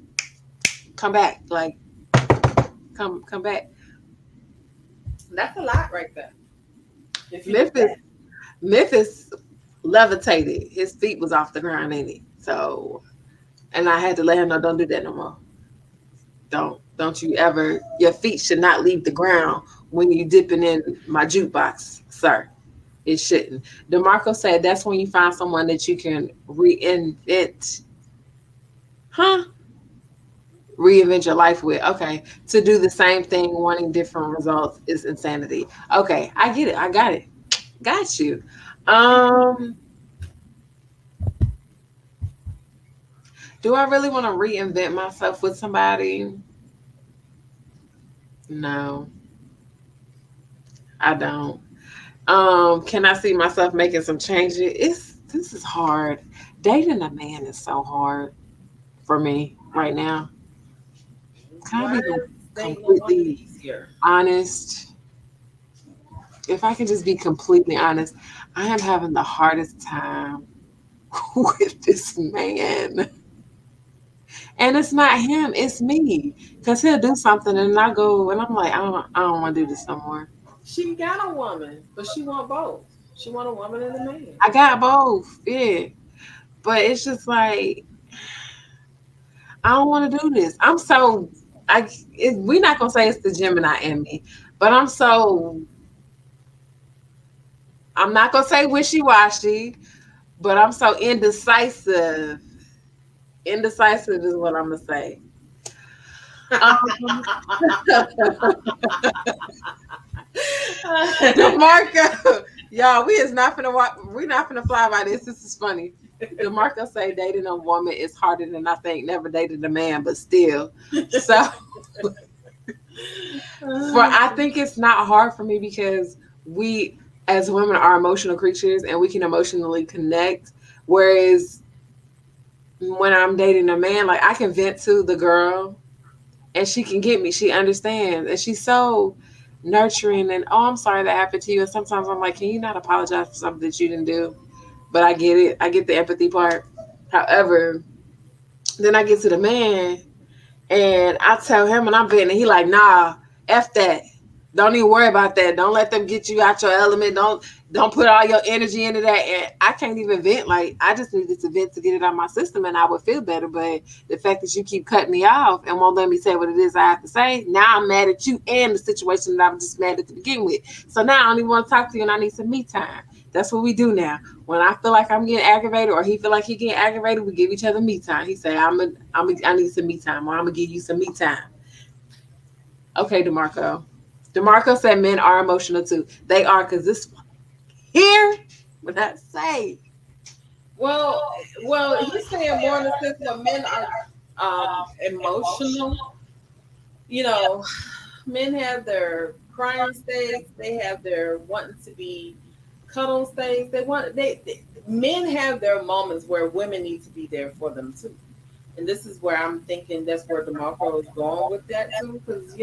come back! Like, come back." That's a lot right there. Memphis levitated. His feet was off the ground in it. So, and I had to let him know, don't do that no more. Don't you ever. Your feet should not leave the ground when you dipping in my jukebox, sir. It shouldn't. DeMarco said that's when you find someone that you can reinvent. Huh? Reinvent your life with. Okay. To do the same thing, wanting different results is insanity. Okay. I get it. I got it. Got you. Um, do I really want to reinvent myself with somebody? No, I don't. Can I see myself making some changes? This is hard. Dating a man is so hard for me right now. Can I Why be is dating a woman completely easier? honest? If I can just be completely honest, I am having the hardest time with this man. And it's not him, it's me. Cause he'll do something and I go and I'm like, I don't want to do this no more. She got a woman, but she want both. She want a woman and a man. I got both, yeah. But it's just like I don't want to do this. We're not gonna say it's the Gemini in me, but I'm not gonna say wishy washy, but I'm so indecisive. Indecisive is what I'm gonna say. Um, DeMarco, y'all, we not gonna fly by this. This is funny. DeMarco say dating a woman is harder than I think. Never dated a man, but still. So I think it's not hard for me because we as women are emotional creatures and we can emotionally connect. Whereas when I'm dating a man, like I can vent to the girl and she can get me. She understands, and she's so nurturing. And oh, I'm sorry that happened to you. And sometimes I'm like, can you not apologize for something that you didn't do? But I get it. I get the empathy part. However, then I get to the man, and I tell him, and I'm venting, and he like, nah, f that. Don't even worry about that. Don't let them get you out your element. Don't put all your energy into that. And I can't even vent. Like I just needed to vent to get it out of my system, and I would feel better. But the fact that you keep cutting me off and won't let me say what it is I have to say, now I'm mad at you and the situation that I was just mad at to begin with. So now I don't even want to talk to you, and I need some me time. That's what we do now. When I feel like I'm getting aggravated, or he feel like he getting aggravated, we give each other me time. He say, I need some me time, or I'm gonna give you some me time. Okay, DeMarco. DeMarco said men are emotional too. They are, because this here, when I say, well, he's saying more in the sense where men are emotional. You know, men have their crying stage. They have their wanting to be cuddle stage. Men have their moments where women need to be there for them too. And this is where I'm thinking that's where DeMarco is going with that too, because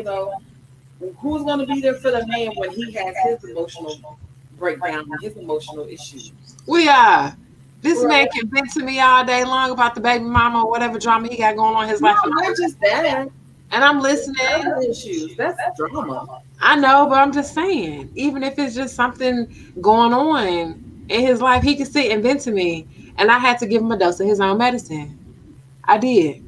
who's going to be there for the man when he has his emotional breakdown and his emotional issues? we are. This man Right. can vent to me all day long about the baby mama or whatever drama he got going on in his life. No, not just that. And I'm listening. Other issues. That's drama. I know, but I'm just saying, even if it's just something going on in his life, he could sit and vent to me. And I had to give him a dose of his own medicine. I did.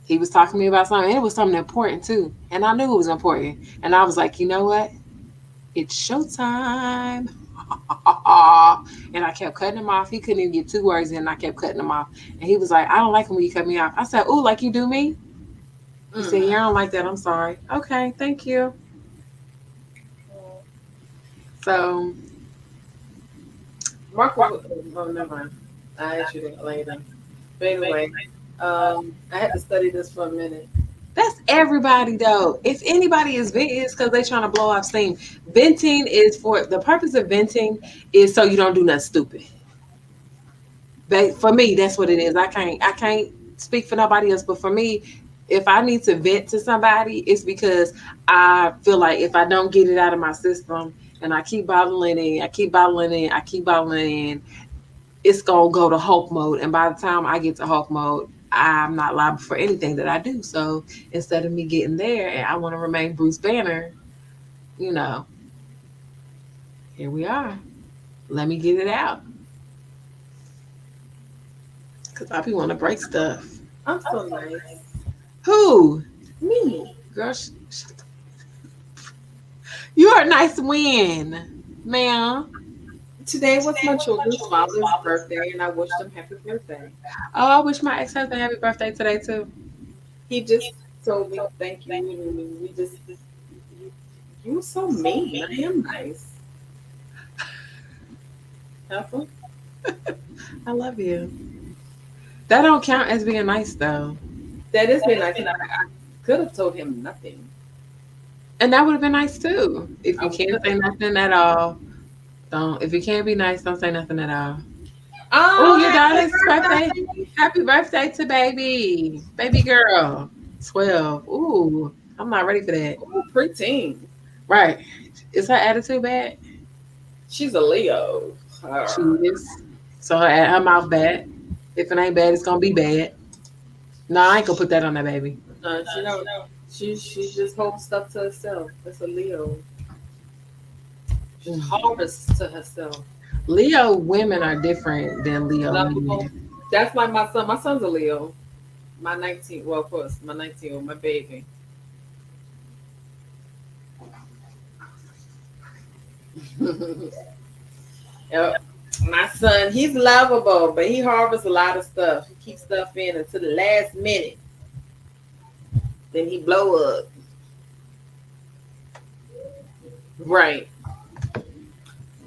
He was talking to me about something, and it was something important too. And I knew it was important. And I was like, you know what? It's showtime. And I kept cutting him off. He couldn't even get two words in. And I kept cutting him off. And he was like, I don't like him when you cut me off. I said, ooh, like you do me? He said, yeah, I don't like that. I'm sorry. Okay, thank you. So, Marco, oh, never mind. I asked you that later. But anyway, I had to study this for a minute. that's everybody though. If anybody is venting, it's because they're trying to blow off steam. Venting is for the purpose of venting is so you don't do nothing stupid. But for me, that's what it is. I can't speak for nobody else, but for me, if I need to vent to somebody, it's because I feel like if I don't get it out of my system and I keep bottling in, I keep bottling in, I keep bottling in, it's gonna go to Hulk mode. And by the time I get to Hulk mode, I'm not liable for anything that I do. So instead of me getting there and I want to remain Bruce Banner, you know, here we are. Let me get it out. Cause I be want to break stuff. I'm so nice. Who? Me. Girl, shut the- you're a nice win, ma'am. Today was my children's father's birthday, and I wished him happy birthday. Oh, I wish my ex-husband happy birthday today too. He just told me thank you, and we just you, you were so mean. I am nice. Helpful. I love you. That don't count as being nice though. That is being nice. I could have told him nothing. And that would have been nice too. If I you would can't say nothing at all, don't. If you can't be nice, don't say nothing at all. Oh, Oh, your happy daughter's birthday. birthday! Happy birthday to baby. Baby girl. 12. Ooh, I'm not ready for that. Oh, preteen. Right. Is her attitude bad? She's a Leo. She is. So her mouth bad. If it ain't bad, it's gonna be bad. No, I ain't gonna put that on that baby. She know. She just holds stuff to herself. That's a Leo. She harvests to herself. Leo women are different than Leo No, men. that's like my son. My son's a Leo. My 19, well, of course, my 19 my baby. Yep. My son, he's lovable, but he harvests a lot of stuff. He keeps stuff in until the last minute. Then he blow up. Right.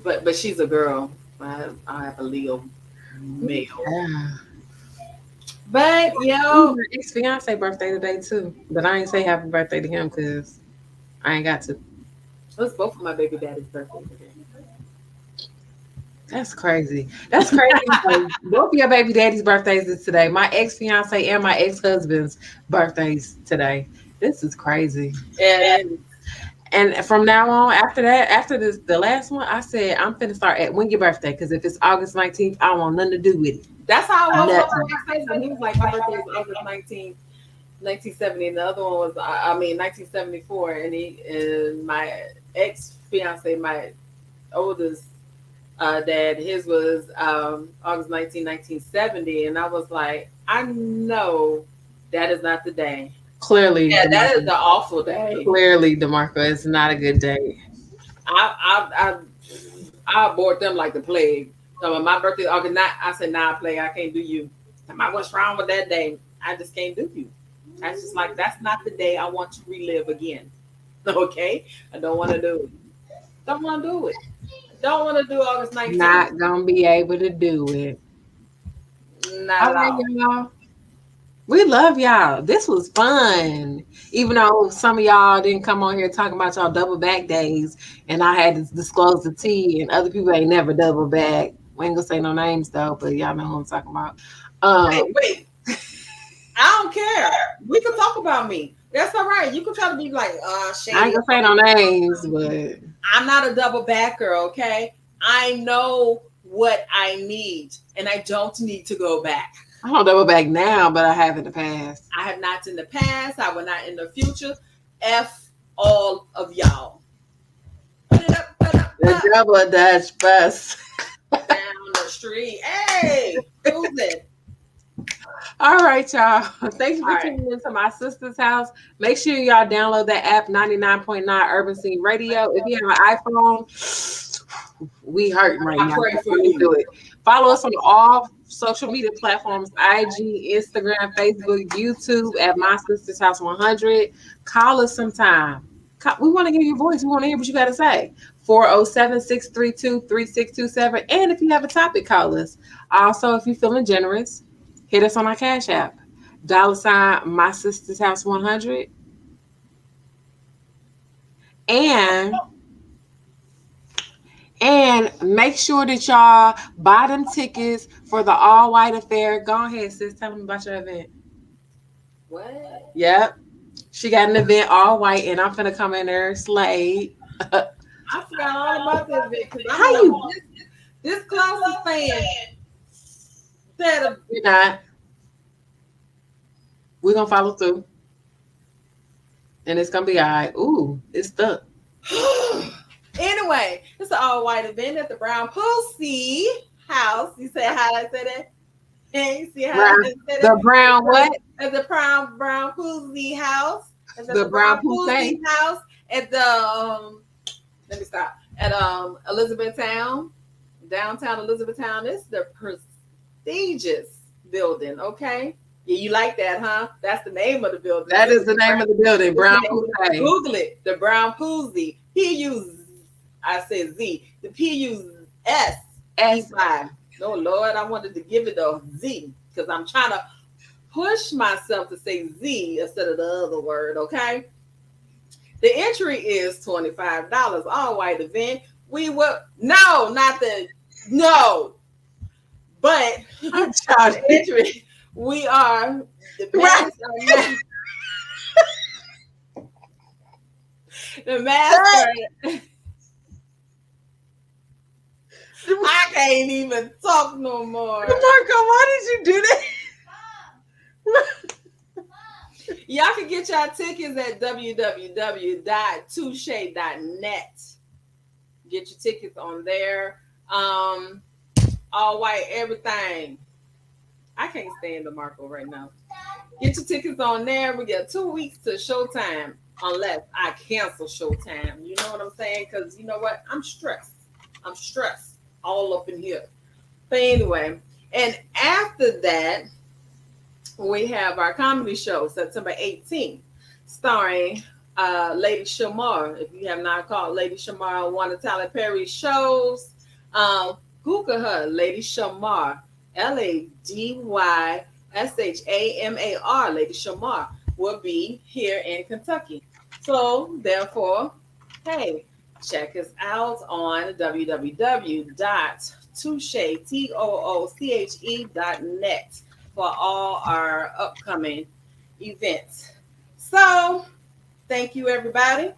But she's a girl. I have a Leo male. Yeah. But Ooh, my ex-fiance birthday today too. But I ain't say happy birthday to him because I ain't got to. it's both of my baby daddy's birthday today. That's crazy. That's crazy. Like, both of your baby daddy's birthdays is today. My ex-fiance and my ex-husband's birthdays today. This is crazy. Yeah, And from now on, after that, after this, the last one, I said I'm finna start at when your birthday because if it's August 19th, I don't want nothing to do with it. that's how I was Nothing. with my ex-husband. He was like, my birthday is August 19th, 1970. And the other one was, I mean, 1974. And my ex-fiance, my oldest dad, his was August 19, 1970. And I was like, I know that is not the day. Clearly, Yeah, that is DeMarco, the awful day. clearly, DeMarco, it's not a good day. I abort them like the plague. So when my birthday, August 9, I said, nah, plague, I can't do you. What's wrong with that day? I just can't do you. I just like, that's not the day I want to relive again. Okay? I don't want to do it. Don't want to do it. Don't want to do August 19th. Not gonna be able to do it. Not All at right, all. y'all. We love y'all. This was fun. Even though some of y'all didn't come on here talking about y'all double back days, and I had to disclose the tea, and other people ain't never double back. We ain't gonna say no names though, but y'all know who I'm talking about. Wait. I don't care. We can talk about me. That's all right. You can try to be like, I ain't shady. gonna say no names, but I'm not a double backer, okay? I know what I need, and I don't need to go back. I don't double back now, but I have in the past. I have not in the past. I will not in the future. F all of y'all. Put it up, put it up, The up, double Dutch bus. down the street. Hey, who's it? All right, y'all. Thanks for All right. tuning into my sister's house. Make sure y'all download that app 99.9 Urban Scene Radio. If you have an iPhone, we hurting right I now. pray for Please you. do it. Follow us on all social media platforms: IG, Instagram, Facebook, YouTube at My Sister's House 100. Call us sometime. We want to hear your voice. We want to hear what you got to say. 407-632-3627. And if you have a topic, call us. Also, if you're feeling generous, hit us on our Cash App. $ My Sister's House 100. And make sure that y'all buy them tickets for the all white affair. Go ahead, sis. Tell me about your event. What? Yep. She got an event all white, and I'm finna come in there slayed. I forgot all about this because How I'm you? like, this closest fan said You're not. We're gonna follow through. And it's gonna be all right. Ooh, it's stuck. Anyway, it's an all white event at the Brown Pussy House. You say how I said that? Hey, you see how Brown, I said the it? brown what? At the Brown Pussy House. It's at The Brown Pussy. House at the let me stop at Elizabethtown. downtown Elizabethtown. It's the prestigious building, okay? Yeah, you like that, huh? That's the name of the building. That is the name of the building, Brown Pussy. Google it, the Brown Pussy. I said Z. The PUS S5. No, Lord, I wanted to give it a Z because I'm trying to push myself to say Z instead of the other word, okay? The entry is $25, all white event. We will, no, not the, no, but entry, we are, the masks are, the masks I can't even talk no more. Marco, why did you do that? Y'all can get y'all tickets at www.touche.net. Get your tickets on there. All white, everything. I can't stand the Marco right now. Get your tickets on there. We got 2 weeks to Showtime, unless I cancel Showtime. You know what I'm saying? Because you know what? I'm stressed all up in here. But anyway, and after that, we have our comedy show September 18th, starring Lady Shamar. If you have not called Lady Shamar on one of Tyler Perry's shows, Google her, Lady Shamar, LadyShamar. Lady Shamar will be here in Kentucky. So therefore, hey, check us out on www.touche.net for all our upcoming events. So, thank you, everybody.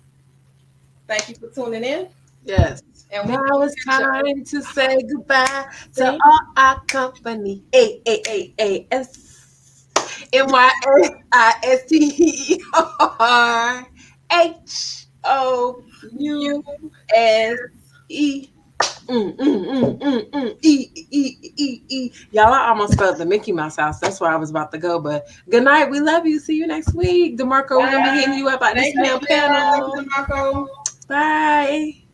Thank you for tuning in. Yes. And now it's time to say goodbye to all our company. AMYSTHOUSE. Y'all, I almost spelled the Mickey Mouse house. That's where I was about to go. But good night. We love you. See you next week. DeMarco, we're going to be hitting you up at this panel. DeMarco. Bye.